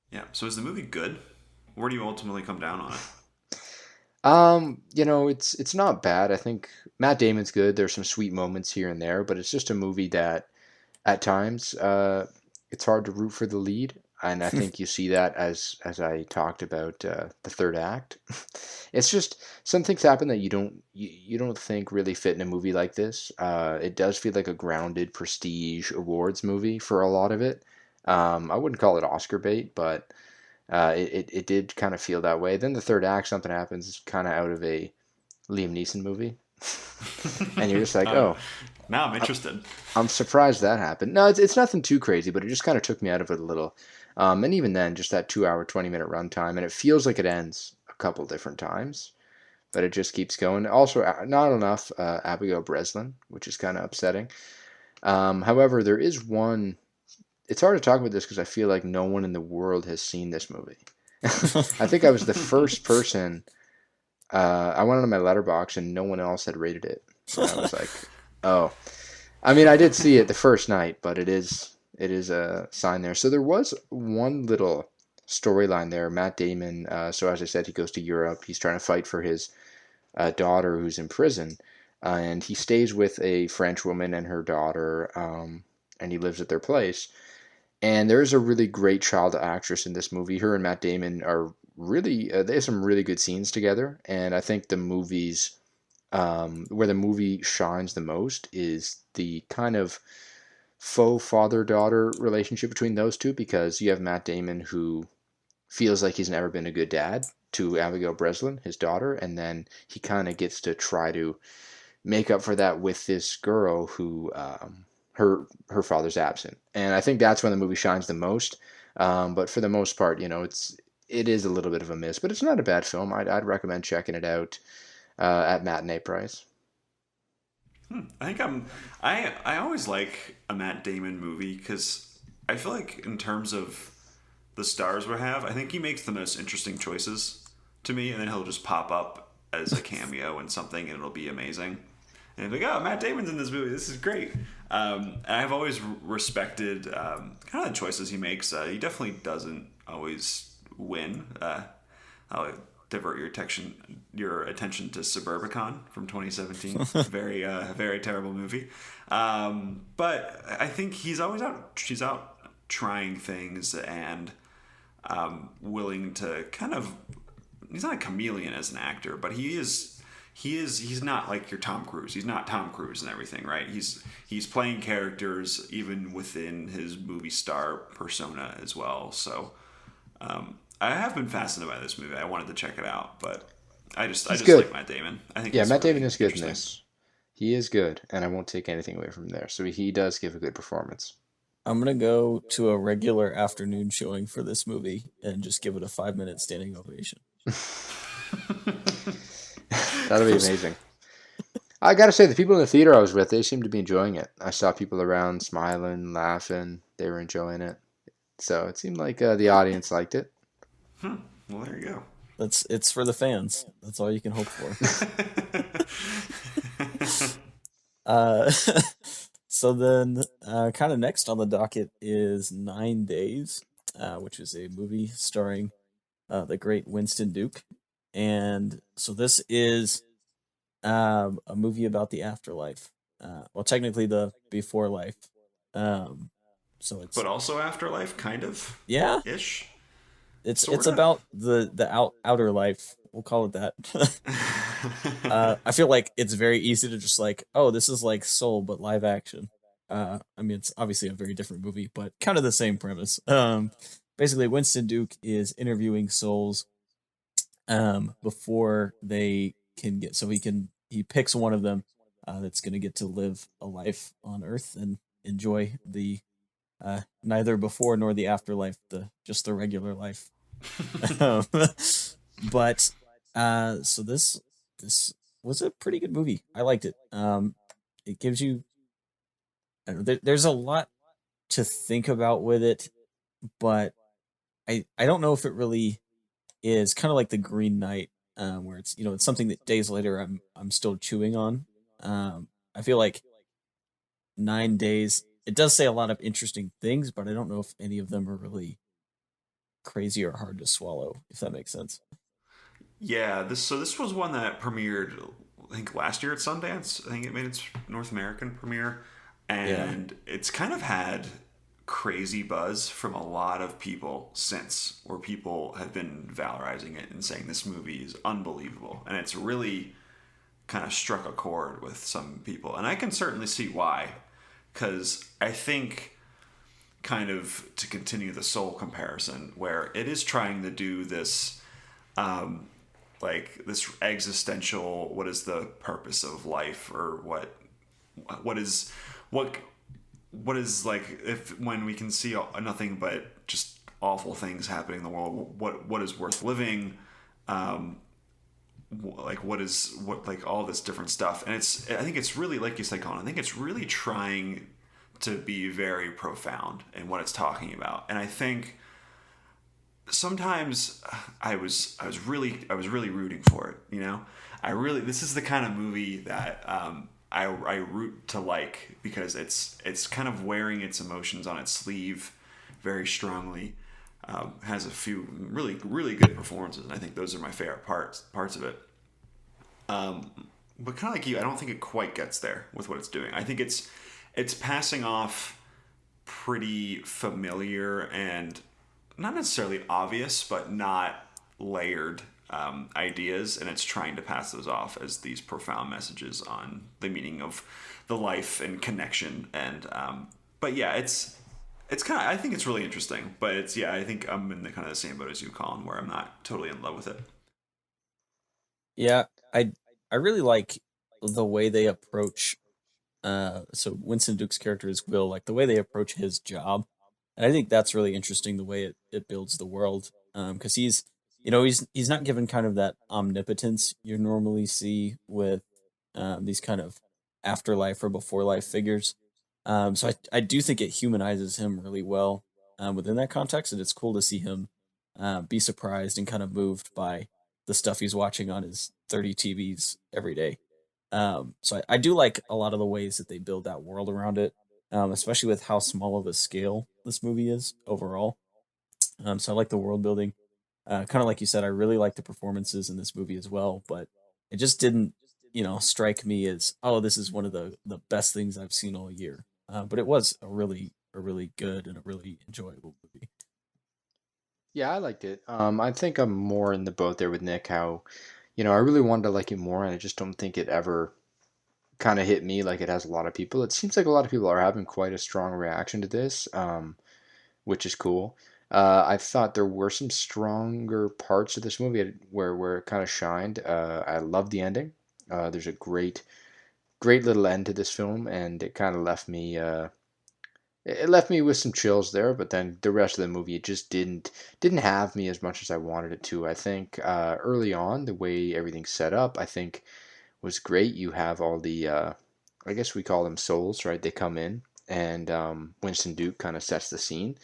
Yeah. So is the movie good? Where do you ultimately come down on it? It's not bad. I think Matt Damon's good. There's some sweet moments here and there, but it's just a movie that at times it's hard to root for the lead, and I think you see that as I talked about the third act. It's just some things happen that you don't think really fit in a movie like this. It does feel like a grounded prestige awards movie for a lot of it. I wouldn't call it Oscar bait, but it did kind of feel that way. Then the third act, something happens kind of out of a Liam Neeson movie. And you're just like, oh, now I'm interested. I'm surprised that happened. No, it's nothing too crazy, but it just kind of took me out of it a little. And even then, just that 2 hour, 20-minute runtime, and it feels like it ends a couple different times, but it just keeps going. Also, not enough Abigail Breslin, which is kind of upsetting. However, there is one. It's hard to talk about this because I feel like no one in the world has seen this movie. I think I was the first person. I went on my letterbox and no one else had rated it. So I was like, oh. I mean, I did see it the first night, but it is a sign there. So there was one little storyline there. Matt Damon, so as I said, he goes to Europe. He's trying to fight for his daughter who's in prison. And he stays with a French woman and her daughter, and he lives at their place. And there's a really great child actress in this movie. Her and Matt Damon are really, they have some really good scenes together. And I think the movies, where the movie shines the most is the kind of faux father-daughter relationship between those two, because you have Matt Damon who feels like he's never been a good dad to Abigail Breslin, his daughter, and then he kind of gets to try to make up for that with this girl who her father's absent, and I think that's when the movie shines the most. But for the most part, it is a little bit of a miss, but it's not a bad film. I'd recommend checking it out at matinee price. I think I always like a Matt Damon movie because I feel like in terms of the stars we have, I think he makes the most interesting choices to me, and then he'll just pop up as a cameo in something and it'll be amazing. And like, oh, Matt Damon's in this movie. This is great. And I've always respected kind of the choices he makes. He definitely doesn't always win. I'll divert your attention to Suburbicon from 2017. Very terrible movie. But I think she's out trying things and willing to kind of. He's not a chameleon as an actor, but he's not like your Tom Cruise. He's not Tom Cruise and everything, right? He's playing characters even within his movie star persona as well. So I have been fascinated by this movie. I wanted to check it out, but I just like Matt Damon. I think Matt Damon is good in this. He is good, and I won't take anything away from there. So he does give a good performance. I'm gonna go to a regular afternoon showing for this movie and just give it a 5-minute standing ovation. That'll be amazing. I gotta say, the people in the theater I was with, they seemed to be enjoying it. I saw people around smiling, laughing. They were enjoying it. So it seemed like the audience liked it. Well, there you go. It's for the fans. That's all you can hope for. So then, kind of next on the docket is 9 Days, which is a movie starring the great Winston Duke. And so this is a movie about the afterlife. Well, technically the before life. So it's but also afterlife, kind of. Yeah, ish. It's about the outer life. We'll call it that. I feel like it's very easy to just like, oh, this is like Soul but live action. I mean, it's obviously a very different movie, but kind of the same premise. Basically, Winston Duke is interviewing souls before they can get, so he picks one of them that's going to get to live a life on Earth and enjoy the neither before nor the afterlife, just the regular life. But so this was a pretty good movie. I liked it. It gives you, I don't know, there's a lot to think about with it, but I don't know if it really is kind of like The Green Knight, where it's it's something that days later I'm still chewing on. I feel like 9 Days, it does say a lot of interesting things, but I don't know if any of them are really crazy or hard to swallow, if that makes sense. Yeah, this was one that premiered, I think, last year at Sundance. I think it made its North American premiere, and it's kind of had crazy buzz from a lot of people since, where people have been valorizing it and saying this movie is unbelievable, and it's really kind of struck a chord with some people, and I can certainly see why, because I think, kind of to continue the Soul comparison, where it is trying to do this like this existential, what is the purpose of life, or what is like, if when we can see nothing but just awful things happening in the world, what is worth living, like what like all this different stuff. And I think it's really, like you said, Colin, I think it's really trying to be very profound in what it's talking about. And I think sometimes I was really rooting for it, you know. This is the kind of movie that I root to like, because it's kind of wearing its emotions on its sleeve very strongly. Has a few really good performances, and I think those are my favorite parts of it. But kind of like you, I don't think it quite gets there with what it's doing. I think it's passing off pretty familiar and not necessarily obvious, but not layered ideas, and it's trying to pass those off as these profound messages on the meaning of the life and connection. And but yeah, it's kind of, I think it's really interesting, but I think I'm in the kind of the same boat as you, Colin, where I'm not totally in love with it. Yeah, I really like the way they approach. So Winston Duke's character is Will, like the way they approach his job, and I think that's really interesting, the way it builds the world. Because he's not given kind of that omnipotence you normally see with these kind of afterlife or before life figures. So I do think it humanizes him really well within that context, and it's cool to see him be surprised and kind of moved by the stuff he's watching on his 30 TVs every day. So I do like a lot of the ways that they build that world around it, especially with how small of a scale this movie is overall. So I like the world building. Kind of like you said, I really like the performances in this movie as well, but it just didn't, strike me as, oh, this is one of the best things I've seen all year. But it was a really good and a really enjoyable movie. Yeah, I liked it. I think I'm more in the boat there with Nick. How, I really wanted to like it more, and I just don't think it ever kind of hit me like it has a lot of people. It seems like a lot of people are having quite a strong reaction to this, which is cool. I thought there were some stronger parts of this movie where it kind of shined. I love the ending. There's a great little end to this film, and it kind of left me. It left me with some chills there, but then the rest of the movie, it just didn't have me as much as I wanted it to. I think early on, the way everything's set up, I think was great. You have all the, I guess we call them souls, right? They come in, and Winston Duke kind of sets the scene.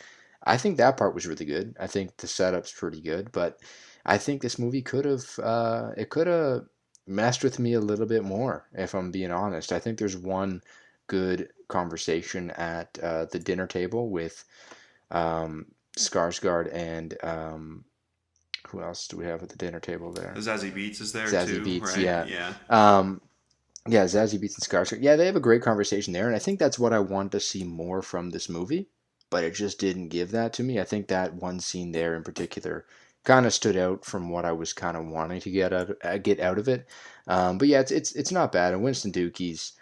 I think that part was really good. I think the setup's pretty good, but I think this movie could have messed with me a little bit more, if I'm being honest. I think there's one good conversation at the dinner table with Skarsgård and who else do we have at the dinner table there? Zazie Beetz is there Zazie too, Beetz, right? yeah. Yeah. Yeah, Zazie Beetz and Skarsgård. Yeah, they have a great conversation there, and I think that's what I want to see more from this movie, but it just didn't give that to me. I think that one scene there in particular kind of stood out from what I was kind of wanting to get out of it. But yeah, it's not bad, and Winston Duke, he's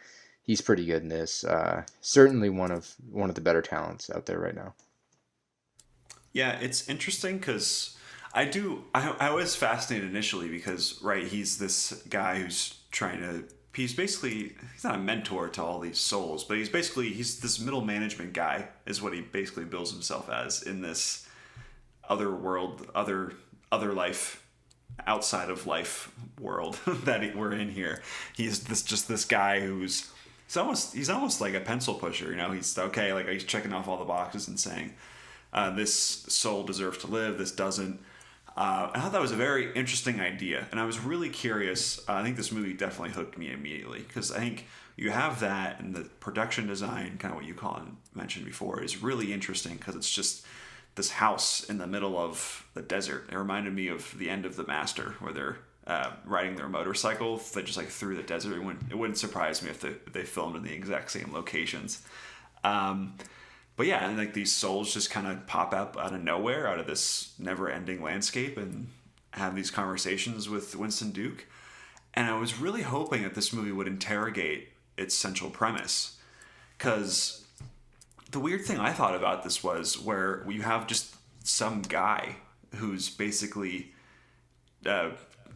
pretty good in this. Certainly one of the better talents out there right now. Yeah, it's interesting because I was fascinated initially because, right, he's this guy who's he's not a mentor to all these souls, but he's this middle management guy is what he basically bills himself as in this other world, other life, outside of life world that we're in here. He's this guy who's he's almost like a pencil pusher, he's okay, like he's checking off all the boxes and saying, this soul deserves to live, this doesn't. I thought that was a very interesting idea, and I was really curious. I think this movie definitely hooked me immediately, because I think you have that, and the production design, kind of what you, Colin, mentioned before, is really interesting, because it's just this house in the middle of the desert. It reminded me of the end of The Master, where they're riding their motorcycle just like through the desert. It wouldn't surprise me if they filmed in the exact same locations. But yeah, and like these souls just kind of pop up out of nowhere, out of this never-ending landscape, and have these conversations with Winston Duke. And I was really hoping that this movie would interrogate its central premise, because the weird thing I thought about this was where you have just some guy who's basically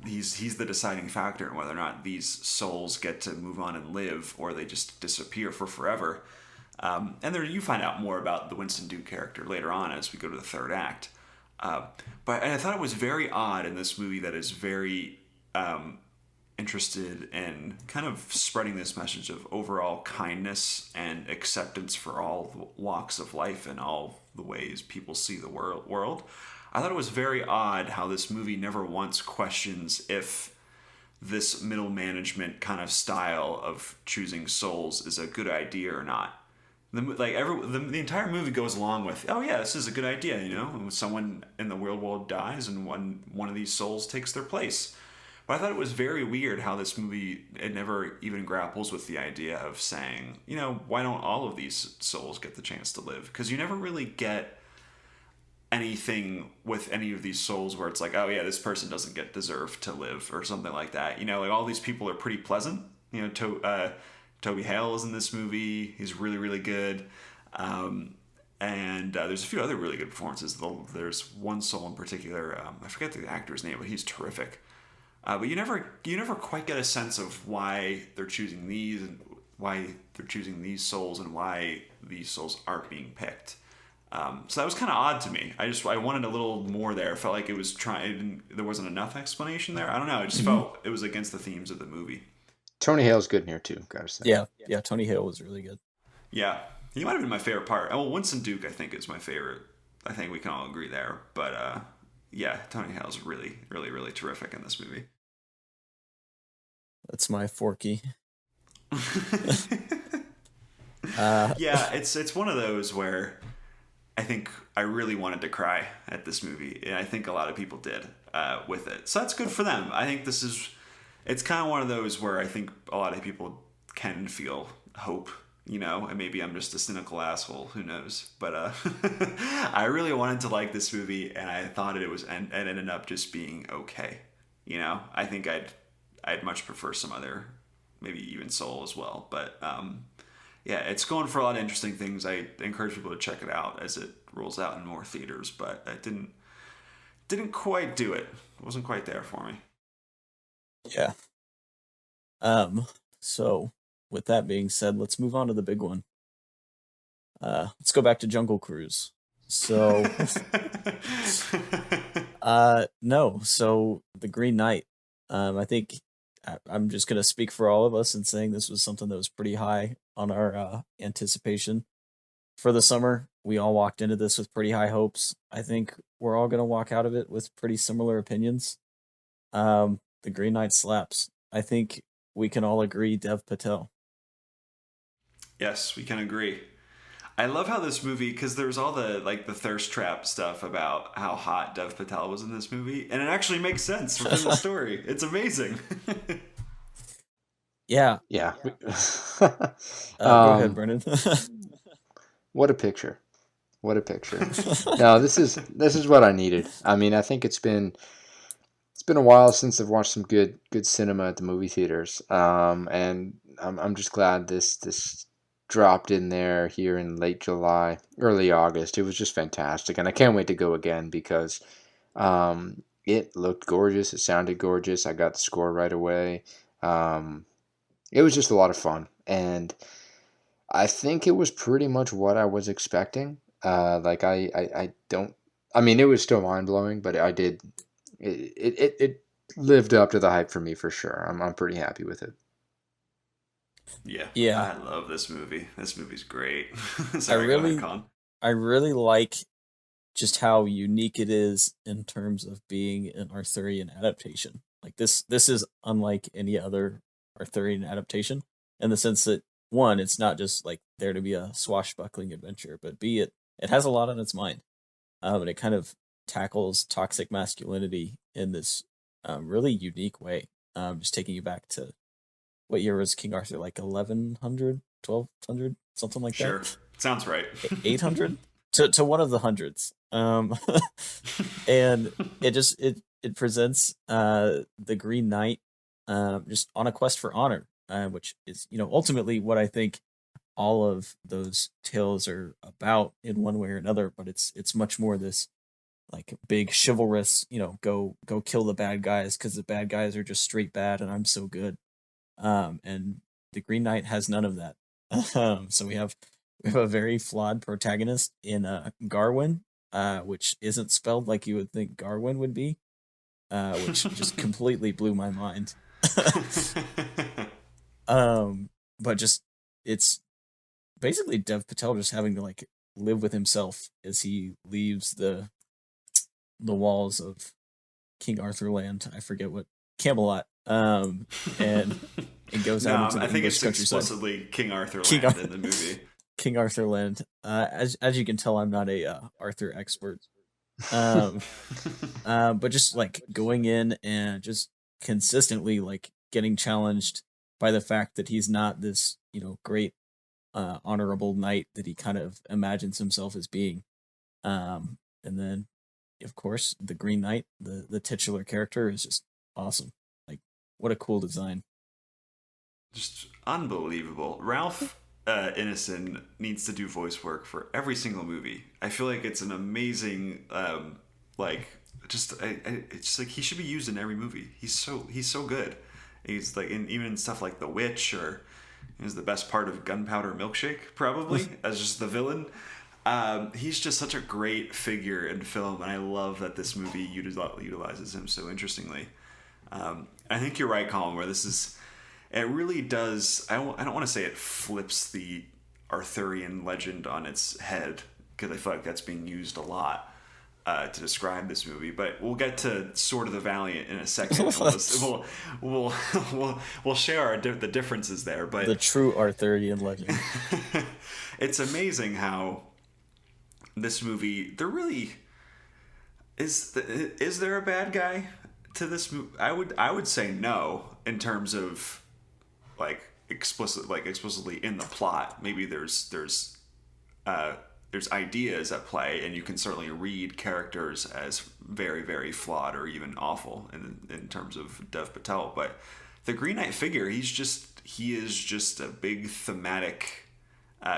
he's the deciding factor in whether or not these souls get to move on and live, or they just disappear for forever. And there you find out more about the Winston Duke character later on as we go to the third act. But I thought it was very odd in this movie that is very interested in kind of spreading this message of overall kindness and acceptance for all walks of life and all the ways people see the world. I thought it was very odd how this movie never once questions if this middle management kind of style of choosing souls is a good idea or not. The entire movie goes along with, oh yeah, this is a good idea, when someone in the real world dies and one of these souls takes their place. But I thought it was very weird how this movie, it never even grapples with the idea of saying, why don't all of these souls get the chance to live? Because you never really get anything with any of these souls where it's like, oh yeah, this person doesn't deserve to live or something like that. Like all these people are pretty pleasant. Toby Hale is in this movie. He's really, really good. And there's a few other really good performances. There's one soul in particular. I forget the actor's name, but he's terrific. But you never quite get a sense of why they're choosing these and why they're choosing these souls and why these souls aren't being picked. So that was kind of odd to me. I wanted a little more there. I felt like it was there wasn't enough explanation there. I don't know. I just felt it was against the themes of the movie. Tony Hale's good in here too, gotta say. Yeah. Tony Hale was really good. Yeah, he might have been my favorite part. Well, Winston Duke, I think, is my favorite. I think we can all agree there. But yeah, Tony Hale's really, really, really terrific in this movie. That's my Forky. Yeah, it's one of those where I think I really wanted to cry at this movie, and I think a lot of people did with it. So that's good for them. I think it's kind of one of those where I think a lot of people can feel hope, and maybe I'm just a cynical asshole, who knows. But I really wanted to like this movie, and I thought it ended up just being okay. I think I'd much prefer some other, maybe even Soul as well. But yeah, it's going for a lot of interesting things. I encourage people to check it out as it rolls out in more theaters, but it didn't quite do it. It wasn't quite there for me. Yeah. So with that being said, let's move on to the big one. Let's go back to Jungle Cruise. So so The Green Knight. I think I'm just going to speak for all of us in saying this was something that was pretty high on our anticipation for the summer. We all walked into this with pretty high hopes. I think we're all going to walk out of it with pretty similar opinions. The Green Knight slaps. I think we can all agree Dev Patel. Yes, we can agree. I love how this movie, because there's all the thirst trap stuff about how hot Dev Patel was in this movie, and it actually makes sense within the story. It's amazing. Yeah. Go ahead, Brennan. What a picture. What a picture. No, this is what I needed. I mean, I think it's been a while since I've watched some good cinema at the movie theaters. And I'm just glad this dropped in there here in late July, early August. It was just fantastic, and I can't wait to go again because it looked gorgeous. It sounded gorgeous. I got the score right away. It was just a lot of fun, and I think it was pretty much what I was expecting. I mean, it was still mind blowing, but it lived up to the hype for me for sure. I'm pretty happy with it. Yeah. I love this movie. This movie's great. Sorry, I really like just how unique it is in terms of being an Arthurian adaptation. Like this is unlike any other Arthurian adaptation in the sense that, one, it's not just like there to be a swashbuckling adventure, but B, it has a lot on its mind. And it kind of tackles toxic masculinity in this really unique way. Just taking you back to, what year was King Arthur? Like 1100, 1200, something like that? Sure. Sounds right. 800? to one of the hundreds. And it presents the Green Knight just on a quest for honor, which is, ultimately what I think all of those tales are about in one way or another, but it's much more this like big chivalrous, go kill the bad guys because the bad guys are just straight bad and I'm so good. And the Green Knight has none of that. So we have a very flawed protagonist in Garwin, which isn't spelled like you would think Garwin would be, which just completely blew my mind. But just it's basically Dev Patel just having to like live with himself as he leaves the walls of King Arthur land. I forget what Camelot. And it goes out into the I think English it's countryside. Explicitly King Arthur King land in the movie. King Arthur land. As you can tell, I'm not a Arthur expert. But just like going in and just consistently like getting challenged by the fact that he's not this great honorable knight that he kind of imagines himself as being. And then of course the Green Knight, the titular character, is just awesome. Like, what a cool design. Just unbelievable. Ralph Ineson needs to do voice work for every single movie. I feel like it's an amazing it's just like he should be used in every movie. He's so good. He's like even in stuff like The Witch, or he's the best part of Gunpowder Milkshake, probably, as just the villain. He's just such a great figure in film, and I love that this movie utilizes him so interestingly. I think you're right, Collin, where it really does. I don't want to say it flips the Arthurian legend on its head, because I feel like that's being used a lot to describe this movie. But we'll get to Sword of the Valiant in a second. We'll share the differences there. But the true Arthurian legend. It's amazing how this movie, there really is there a bad guy to this movie? I would say no, in terms of explicitly in the plot. Maybe there's ideas at play, and you can certainly read characters as very, very flawed or even awful in terms of Dev Patel. But the Green Knight figure, he is just a big thematic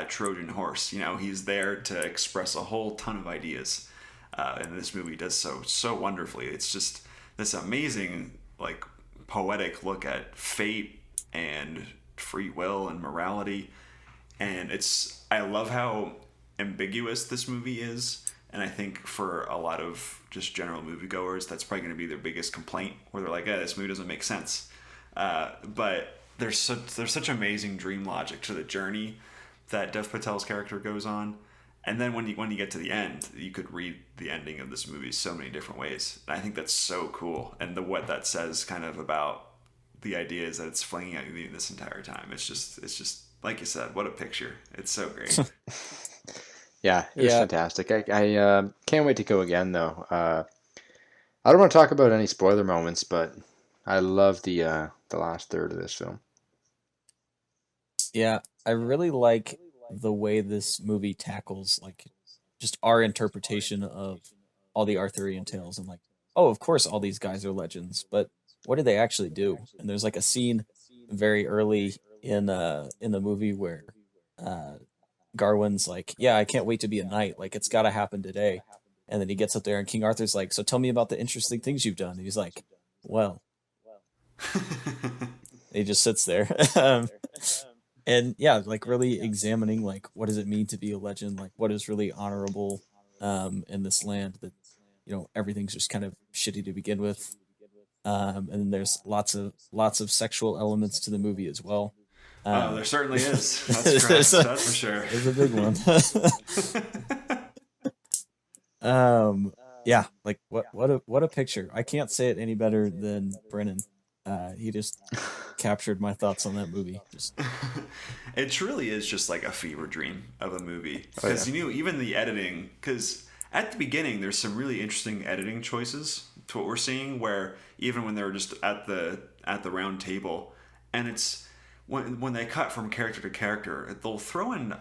Trojan horse. He's there to express a whole ton of ideas, and this movie does so wonderfully. It's just this amazing, like, poetic look at fate and free will and morality. And I love how ambiguous this movie is, and I think for a lot of just general moviegoers, that's probably going to be their biggest complaint, where they're like, this movie doesn't make sense. But there's such amazing dream logic to the journey that Dev Patel's character goes on. And then when you get to the end, you could read the ending of this movie so many different ways. And I think that's so cool. And what that says kind of about the ideas that it's flinging at you this entire time. It's just like you said, what a picture. It's so great. Yeah, it was fantastic. I can't wait to go again, though. I don't want to talk about any spoiler moments, but I love the last third of this film. Yeah, I really like the way this movie tackles like just our interpretation of all the Arthurian tales, and like, oh, of course all these guys are legends, but what do they actually do? And there's like a scene very early in the movie where Garwin's like, yeah, I can't wait to be a knight, like it's got to happen today. And then he gets up there and King Arthur's like, so tell me about the interesting things you've done. And he's like, well. He just sits there. And yeah, like really examining like what does it mean to be a legend, like what is really honorable in this land that everything's just kind of shitty to begin with. And then there's lots of sexual elements to the movie as well. There certainly is. That's correct. That's for sure. There's a big one. Yeah, like what a picture. I can't say it any better than Brennan. He just captured my thoughts on that movie. It truly is just like a fever dream of a movie. Because even the editing, because at the beginning there's some really interesting editing choices to what we're seeing, where even when they're just at the round table, and it's when they cut from character to character, they'll throw in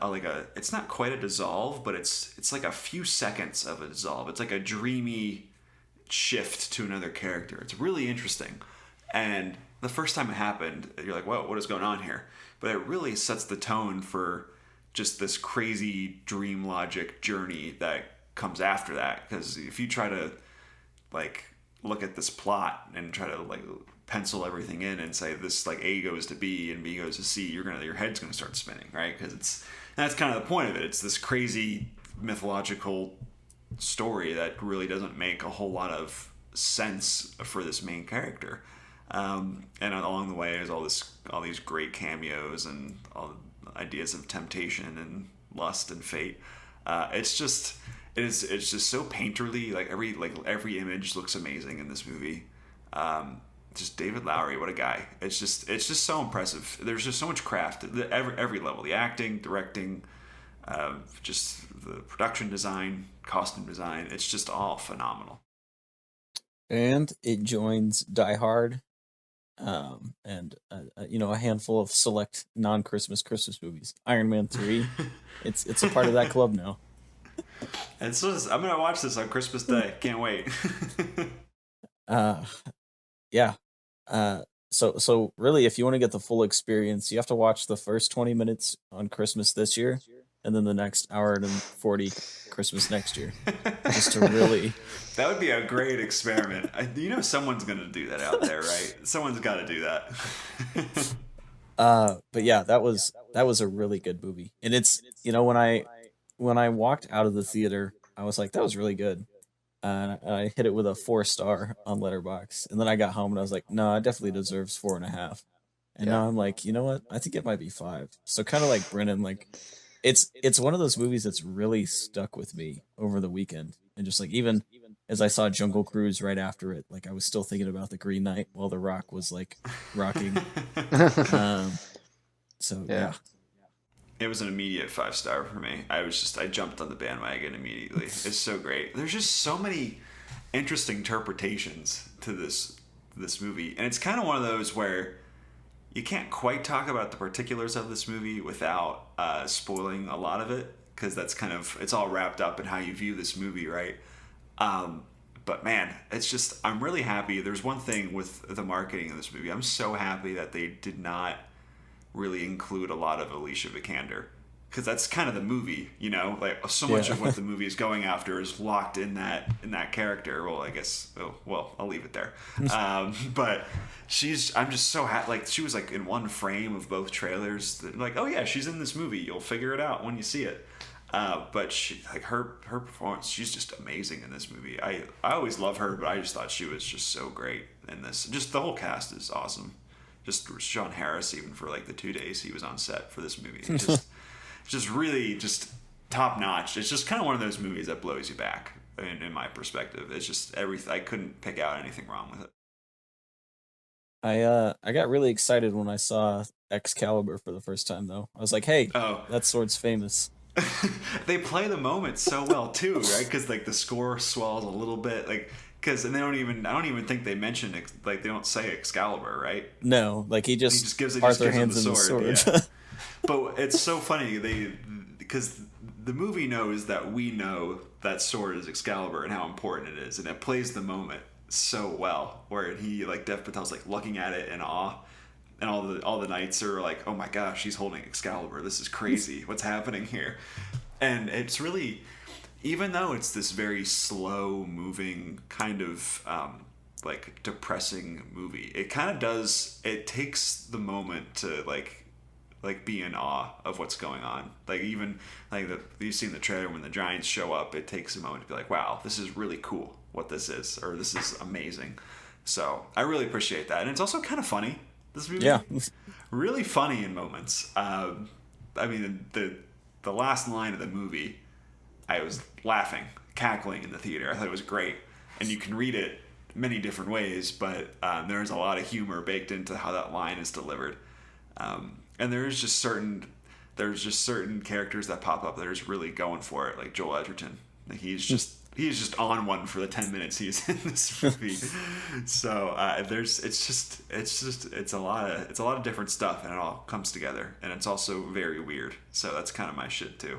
it's not quite a dissolve, but it's like a few seconds of a dissolve. It's like a dreamy shift to another character. It's really interesting. And the first time it happened, you're like, whoa, what is going on here? But it really sets the tone for just this crazy dream logic journey that comes after that. Because if you try to like look at this plot and try to like pencil everything in and say this like A goes to B and B goes to C, your head's gonna start spinning, right? Because that's kind of the point of it. It's this crazy mythological story that really doesn't make a whole lot of sense for this main character. And along the way, there's all these great cameos and all the ideas of temptation and lust and fate. It's just so painterly. Like every image looks amazing in this movie. Just David Lowery, what a guy! It's just so impressive. There's just so much craft at every level. The acting, directing, just the production design, costume design. It's just all phenomenal. And it joins Die Hard, and a handful of select non-Christmas movies. Iron Man 3, it's a part of that club now. And so I'm gonna watch this on Christmas Day. Can't wait. Yeah. So really, if you want to get the full experience, you have to watch the first 20 minutes on Christmas this year, and then the next hour and 40 Christmas next year, just to really. That would be a great experiment. Someone's gonna do that out there, right? Someone's got to do that. But yeah, that was a really good movie, and it's when I walked out of the theater, I was like, that was really good. And I hit it with a 4-star on Letterboxd, and then I got home and I was like, no, it definitely deserves 4.5. And now I'm like, you know what? I think it might be 5. So kind of like Brennan, like it's one of those movies that's really stuck with me over the weekend, and just like even as I saw Jungle Cruise right after it, like I was still thinking about The Green Knight while The Rock was like rocking. So yeah. It was an immediate 5-star for me. I jumped on the bandwagon immediately. It's so great. There's just so many interesting interpretations to this movie. And it's kind of one of those where you can't quite talk about the particulars of this movie without spoiling a lot of it, because it's all wrapped up in how you view this movie, right? But man, I'm really happy. There's one thing with the marketing of this movie. I'm so happy that they did not really include a lot of Alicia Vikander, because that's kind of the movie, like so much of what the movie is going after is locked in that character. Well, I guess, I'll leave it there. But I'm just so happy. Like, she was like in one frame of both trailers. Like, oh yeah, she's in this movie. You'll figure it out when you see it. But she, like, her performance, she's just amazing in this movie. I always love her, but I just thought she was just so great in this. Just the whole cast is awesome. Just Sean Harris, even for like the 2 days he was on set for this movie, just really just top notch. It's just kind of one of those movies that blows you back. In my perspective, it's just everything. I couldn't pick out anything wrong with it. I got really excited when I saw Excalibur for the first time, though. I was like, hey, that sword's famous. They play the moment so well too, right? Because like the score swells a little bit, like. And I don't even think they mention, like, they don't say Excalibur, right? No, like he just gives Arthur hands him the sword. Yeah. But it's so funny because the movie knows that we know that sword is Excalibur and how important it is, and it plays the moment so well. Where he, like, Dev Patel's like looking at it in awe, and all the knights are like, oh my gosh, he's holding Excalibur. This is crazy. What's happening here? And it's really. Even though it's this very slow-moving, kind of like depressing movie, it kind of does. It takes the moment to like be in awe of what's going on. Like, even like you've seen the trailer when the giants show up. It takes a moment to be like, wow, this is really cool. What this is, or this is amazing. So I really appreciate that, and it's also kind of funny. This movie, yeah, really funny in moments. I mean, the last line of the movie. I was laughing, cackling in the theater. I thought it was great. And you can read it many different ways, but there's a lot of humor baked into how that line is delivered. And there's just certain characters that pop up that are just really going for it, like Joel Edgerton. Like, he's just on one for the 10 minutes he's in this movie. So it's a lot of different stuff, and it all comes together. And it's also very weird. So that's kind of my shit too.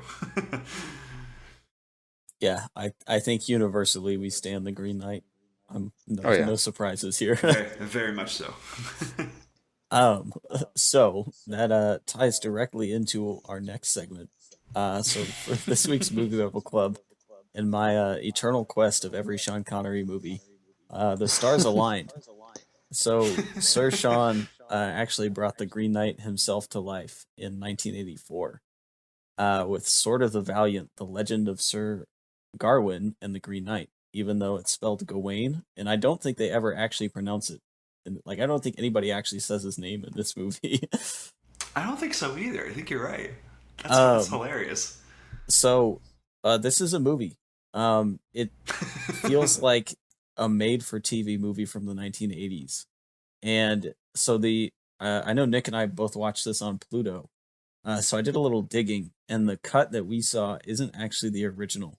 Yeah, I think universally we stand the Green Knight. No surprises here. Very, very much so. So that ties directly into our next segment. So for this week's MovieBabble Club, in my eternal quest of every Sean Connery movie, the stars aligned. So Sir Sean actually brought the Green Knight himself to life in 1984 with Sword of the Valiant, The Legend of Sir Garwin and the Green Knight, even though it's spelled Gawain, and I don't think they ever actually pronounce it. And like, I don't think anybody actually says his name in this movie. I don't think so either. I think you're right. That's hilarious. So, this is a movie. It feels like a made-for-TV movie from the 1980s, and so I know Nick and I both watched this on Pluto. So I did a little digging, and the cut that we saw isn't actually the original.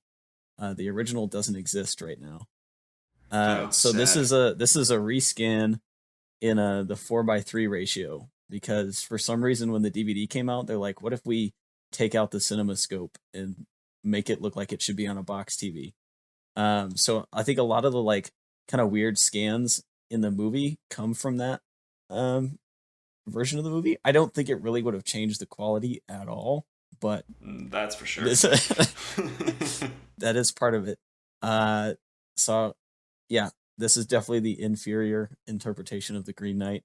The original doesn't exist right now. So sad. this is a rescan in the 4:3 ratio, because for some reason when the DVD came out, they're like, what if we take out the CinemaScope and make it look like it should be on a box TV? So I think a lot of the like kind of weird scans in the movie come from that version of the movie. I don't think it really would have changed the quality at all, but that's for sure. That is part of it. So yeah, this is definitely the inferior interpretation of the Green Knight.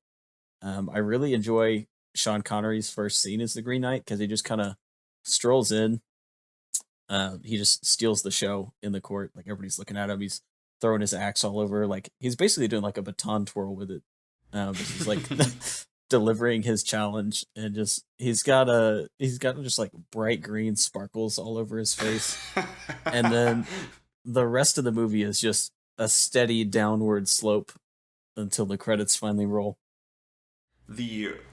I really enjoy Sean Connery's first scene as the Green Knight, because he just kind of strolls in. He just steals the show in the court. Like, everybody's looking at him. He's throwing his axe all over. Like, he's basically doing like a baton twirl with it. He's like delivering his challenge, and he's got just like bright green sparkles all over his face. And then the rest of the movie is just a steady downward slope until the credits finally roll.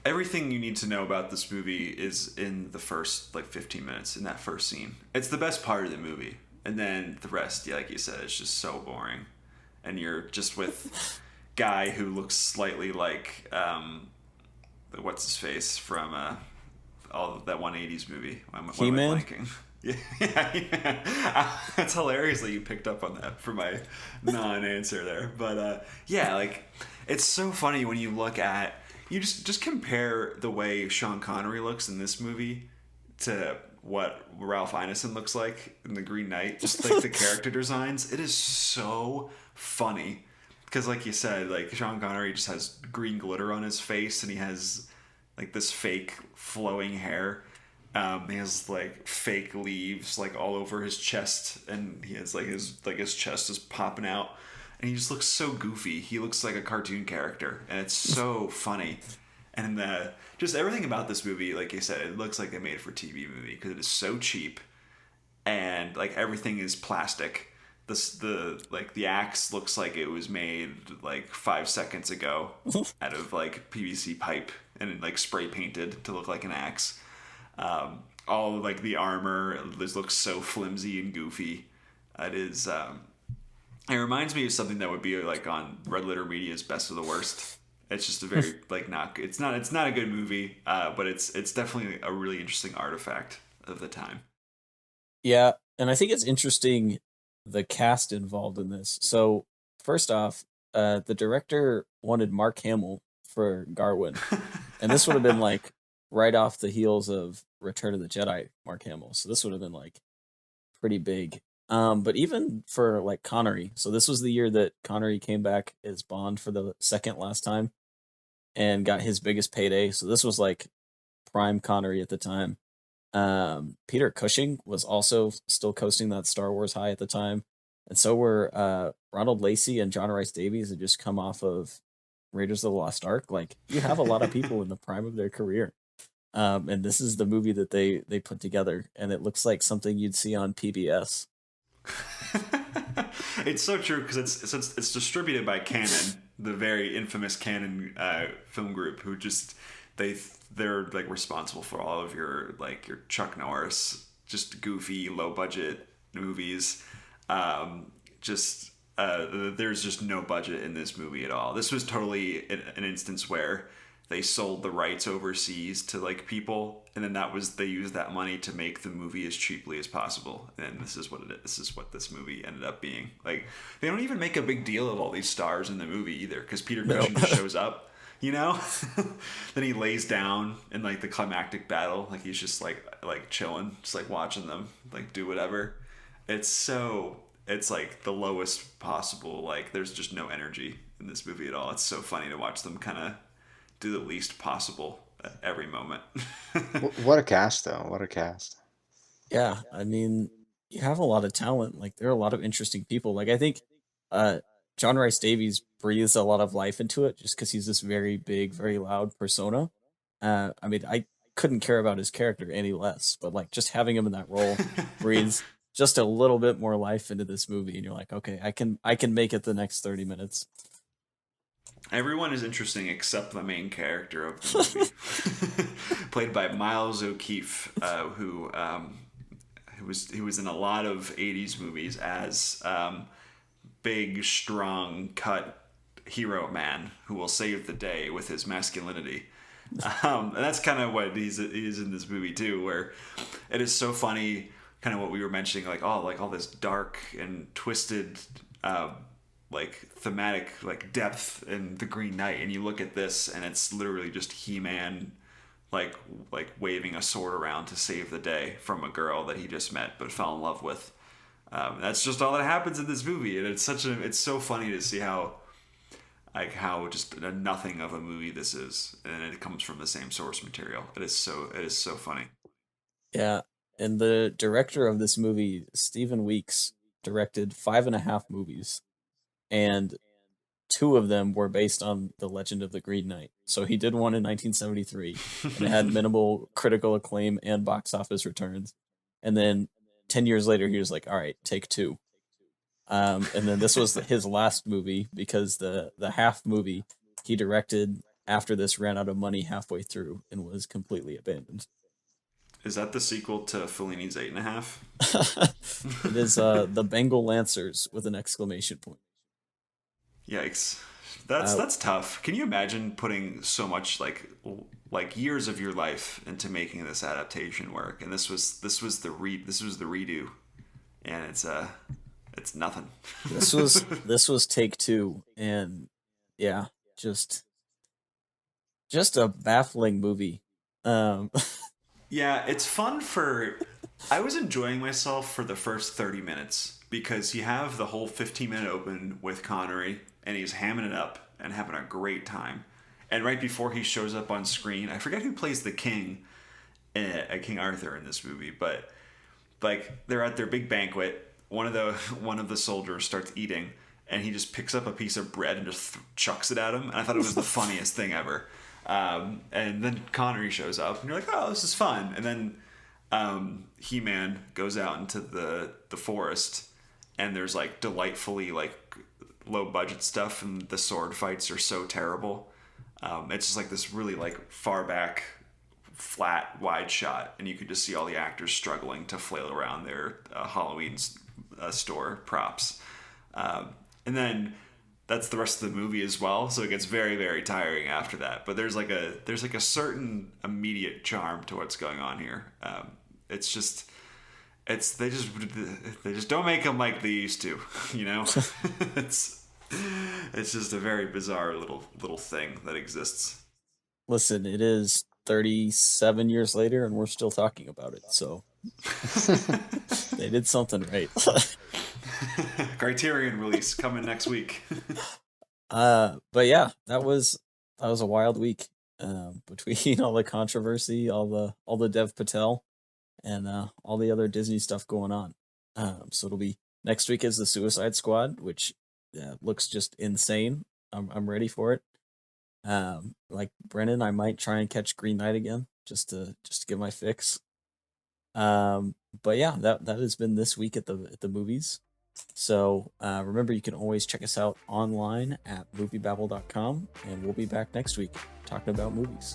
Everything you need to know about this movie is in the first like 15 minutes, in that first scene. It's the best part of the movie, and then the rest, yeah, like you said, it's just so boring, and you're just with guy who looks slightly like what's his face from all of that 180s movie. What am I blanking? Yeah. That's hilarious that you picked up on that for my non-answer there. But yeah, like, it's so funny when you look at, you just compare the way Sean Connery looks in this movie to what Ralph Ineson looks like in The Green Knight. Just like the character designs, it is so funny. Because like you said, like, Sean Connery just has green glitter on his face, and he has like this fake flowing hair. He has like fake leaves like all over his chest, and he has like his chest is popping out, and he just looks so goofy. He looks like a cartoon character, and it's so funny. And just everything about this movie, like you said, it looks like they made it for TV movie, because it is so cheap, and like everything is plastic. The axe looks like it was made like 5 seconds ago out of like PVC pipe and like spray painted to look like an axe. All like the armor looks so flimsy and goofy. It is. It reminds me of something that would be like on Red Letter Media's Best of the Worst. It's just a very like it's not a good movie, but it's definitely a really interesting artifact of the time. Yeah, and I think it's interesting the cast involved in this. So first off, the director wanted Mark Hamill for Garwin, and this would have been like right off the heels of Return of the Jedi, Mark Hamill. So this would have been like pretty big. But even for like Connery, so this was the year that Connery came back as Bond for the second last time and got his biggest payday. So this was like prime Connery at the time. Peter Cushing was also still coasting that Star Wars high at the time. And so were Ronald Lacey and John Rice Davies, had just come off of Raiders of the Lost Ark. Like, you have a lot of people in the prime of their career. And this is the movie that they put together, and it looks like something you'd see on PBS. It's so true, because it's distributed by Canon, the very infamous Canon film group, who just they're like responsible for all of your like your Chuck Norris, just goofy low budget movies. There's just no budget in this movie at all. This was totally an instance where they sold the rights overseas to like people, and then they used that money to make the movie as cheaply as possible. And this is what it is. This is what this movie ended up being. Like, they don't even make a big deal of all these stars in the movie either, because Peter Cushing just shows up, you know. Then he lays down in like the climactic battle, like he's just like chilling, just like watching them like do whatever. It's like the lowest possible. Like there's just no energy in this movie at all. It's so funny to watch them kind of do the least possible at every moment. What a cast, though. What a cast. Yeah, I mean, you have a lot of talent. Like there are a lot of interesting people. Like I think uh John Rice Davies breathes a lot of life into it just because he's this very big, very loud persona. I mean, I couldn't care about his character any less, but like just having him in that role breathes just a little bit more life into this movie, and you're like, okay, I can make it the next 30 minutes. Everyone is interesting except the main character of the movie, played by Miles O'Keefe, who was in a lot of '80s movies as big, strong, cut hero man who will save the day with his masculinity. And that's kind of what he is in this movie too, where it is so funny, kind of what we were mentioning, like all this dark and twisted, like thematic, like depth in the Green Knight, and you look at this, and it's literally just He-Man, like waving a sword around to save the day from a girl that he just met but fell in love with. That's just all that happens in this movie, and it's so funny to see how just a nothing of a movie this is, and it comes from the same source material. It is so funny. Yeah, and the director of this movie, Stephen Weeks, directed 5.5 movies, and 2 of them were based on The Legend of the Green Knight. So he did one in 1973, and it had minimal critical acclaim and box office returns. And then 10 years later, he was like, all right, take 2. And then this was his last movie, because the half movie he directed after this ran out of money halfway through and was completely abandoned. Is that the sequel to Fellini's 8.5? It is the Bengal Lancers with an exclamation point. Yikes. That's tough. Can you imagine putting so much like years of your life into making this adaptation work? And this was the redo, and it's nothing. This was take 2, and yeah, just a baffling movie. Yeah, it's fun I was enjoying myself for the first 30 minutes, because you have the whole 15-minute open with Connery, and he's hamming it up and having a great time. And right before he shows up on screen, I forget who plays the king, King Arthur in this movie, but like they're at their big banquet. One of the soldiers starts eating, and he just picks up a piece of bread and just chucks it at him. And I thought it was the funniest thing ever. And then Connery shows up, and you're like, oh, this is fun. And then He-Man goes out into the forest, and there's like delightfully like low budget stuff, and the sword fights are so terrible. It's just like this really like far back, flat, wide shot, and you could just see all the actors struggling to flail around their Halloween store props. And then that's the rest of the movie as well, so it gets very, very tiring after that. But there's like a certain immediate charm to what's going on here. They just don't make them like they used to, you know. it's just a very bizarre little thing that exists. Listen, it is 37 years later, and we're still talking about it. So they did something right. Criterion release coming next week. But yeah, that was a wild week. Between all the controversy, all the Dev Patel, and all the other Disney stuff going on. So it'll be next week is the Suicide Squad, which looks just insane. I'm ready for it. Like Brennan, I might try and catch Green Knight again just to get my fix. But yeah, that has been this week at the movies. So remember, you can always check us out online at MovieBabble.com, and we'll be back next week talking about movies.